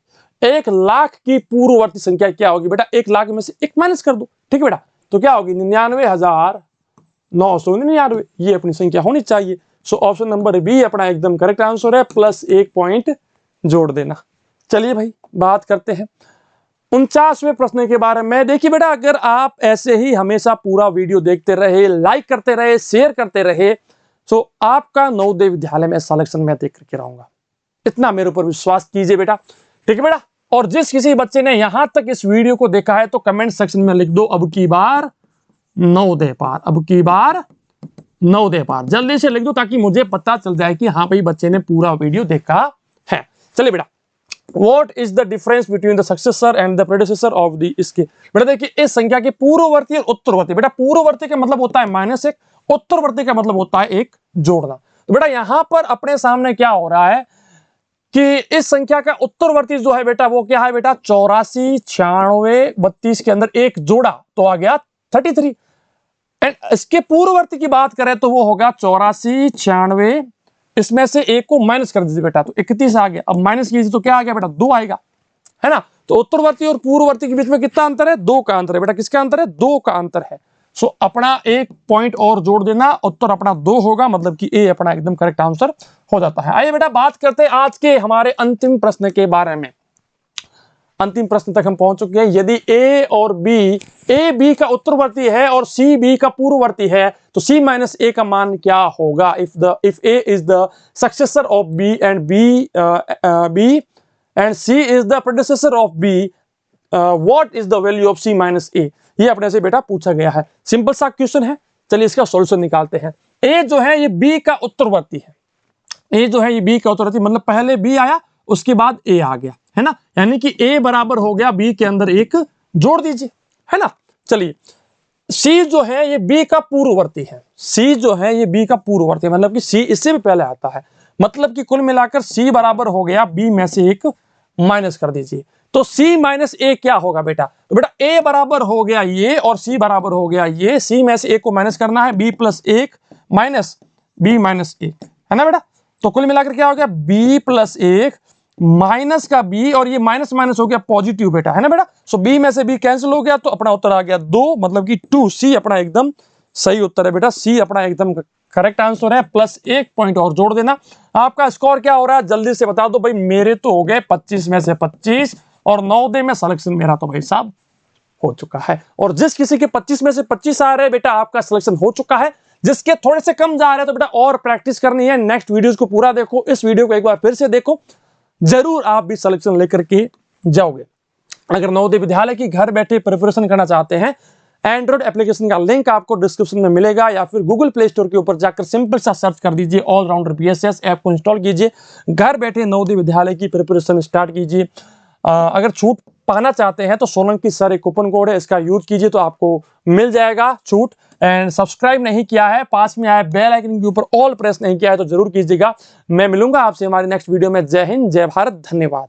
1 लाख की पूर्ववर्ती संख्या क्या होगी बेटा, 1 लाख में से 1 माइनस कर दो, ठीक है बेटा, तो क्या होगी 99,999, ये अपनी संख्या होनी चाहिए। सो ऑप्शन नंबर बी अपना एकदम करेक्ट आंसर है, प्लस 1 पॉइंट जोड़ देना। चलिए भाई बात करते हैं 49वें प्रश्न के बारे में। देखिए बेटा अगर आप ऐसे ही हमेशा पूरा वीडियो देखते रहे, लाइक करते रहे, शेयर करते रहे, तो आपका नवोदय विद्यालय में सिलेक्शन मैं देख करके रहूंगा, इतना मेरे ऊपर विश्वास कीजिए बेटा, ठीक है बेटा। और जिस किसी बच्चे ने यहां तक इस वीडियो को देखा है तो कमेंट सेक्शन में लिख दो अब की बार नवोदय पार, अब की बार नवोदय पार, जल्दी से लिख दो ताकि मुझे पता चल जाए कि हाँ भाई बच्चे ने पूरा वीडियो देखा है। चलिए बेटा, what is the difference between the successor and the प्रेडेसेसर of the इसके। बेटा देखिए इस संख्या के पूर्ववर्ती और उत्तरवर्ती। बेटा पूर्ववर्ती का मतलब होता है -1, उत्तरवर्ती का मतलब होता है 1 जोड़ना। तो बेटा यहां पर अपने सामने क्या हो रहा है कि इस संख्या का उत्तरवर्ती जो है बेटा वो क्या है बेटा 84, 96, 32 के अंदर 1 जोड़ा तो आ गया 33। एंड इसके पूर्ववर्ती की बात करें तो वो होगा 84, 96, इसमें से 1 को माइनस कर दीजिए बेटा तो 31 आ गया। अब माइनस कीजिए तो क्या आ गया बेटा 2 आएगा, है ना। तो उत्तरवर्ती और पूर्ववर्ती के बीच में कितना अंतर है, 2 का अंतर है बेटा। किसका अंतर है, 2 का अंतर है। सो अपना एक पॉइंट और जोड़ देना, उत्तर अपना 2 होगा, मतलब कि ए अपना एकदम करेक्ट आंसर हो जाता है। आइए बेटा बात करते हैं आज के हमारे अंतिम प्रश्न के बारे में। अंतिम प्रश्न तक हम पहुंच चुके हैं। यदि ए और बी, ए बी का उत्तरवर्ती है और सी बी का पूर्ववर्ती है तो सी माइनस ए का मान क्या होगा? If A is the successor of B and B and C is the predecessor of B, what is the value of C minus A? ये अपने से बेटा पूछा गया है, सिंपल सा क्वेश्चन है। चलिए इसका सॉल्यूशन निकालते हैं। ए जो है ये बी का उत्तरवर्ती है, ए जो है ये बी का उत्तरवर्ती, मतलब पहले बी आया उसके बाद ए आ गया, है ना, यानी कि ए बराबर हो गया बी के अंदर एक जोड़ दीजिए, है ना। चलिए सी जो है ये बी का पूर्ववर्ती है, सी जो है ये बी का पूर्ववर्ती है, मतलब कि सी इससे भी पहले आता है, मतलब कि कुल मिलाकर सी बराबर हो गया बी में से एक माइनस कर दीजिए। तो सी माइनस ए क्या होगा बेटा? तो बेटा ए बराबर हो गया ये और सी बराबर हो गया ये, सी में से ए को माइनस करना है, बी प्लस एक माइनस बी माइनस एक, है ना बेटा। तो कुल मिलाकर क्या हो गया? बी प्लस एक माइनस का बी, और ये माइनस माइनस हो गया पॉजिटिव बेटा, है ना बेटा। सो बी में से बी कैंसिल हो गया तो अपना उत्तर आ गया 2, मतलब कि 2। सी अपना एकदम सही उत्तर है बेटा, सी अपना एकदम करेक्ट आंसर है। प्लस एक पॉइंट और जोड़ देना। आपका स्कोर क्या हो रहा है जल्दी से बता दो भाई। मेरे तो हो गए 25 में से 25 और नवोदय में सिलेक्शन मेरा तो भाई साहब हो चुका है। और जिस किसी के 25 में से 25 आ रहे हैं बेटा आपका सिलेक्शन हो चुका है। जिसके थोड़े से कम जा रहे हैं तो बेटा और प्रैक्टिस करनी है। नेक्स्ट वीडियोस को पूरा देखो, इस वीडियो को एक बार फिर से देखो, जरूर आप भी सिलेक्शन लेकर के जाओगे। अगर नवोदय विद्यालय की घर बैठे प्रिपरेशन करना चाहते हैं, एंड्रॉइड एप्लीकेशन का लिंक आपको डिस्क्रिप्शन में मिलेगा, या फिर गूगल प्ले स्टोर के ऊपर जाकर सिंपल सा सर्च कर दीजिए ऑलराउंडर बीएसएस ऐप को इंस्टॉल कीजिए। घर बैठे नवोदय विद्यालय की प्रिपरेशन स्टार्ट कीजिए। अगर छूट पाना चाहते हैं तो सोलंकी सर एक कूपन कोड है, इसका यूज कीजिए तो आपको मिल जाएगा छूट। एंड सब्सक्राइब नहीं किया है, पास में आए बेल आइकन के ऊपर ऑल प्रेस नहीं किया है तो जरूर कीजिएगा। मैं मिलूंगा आपसे हमारी नेक्स्ट वीडियो में। जय हिंद, जय भारत, धन्यवाद।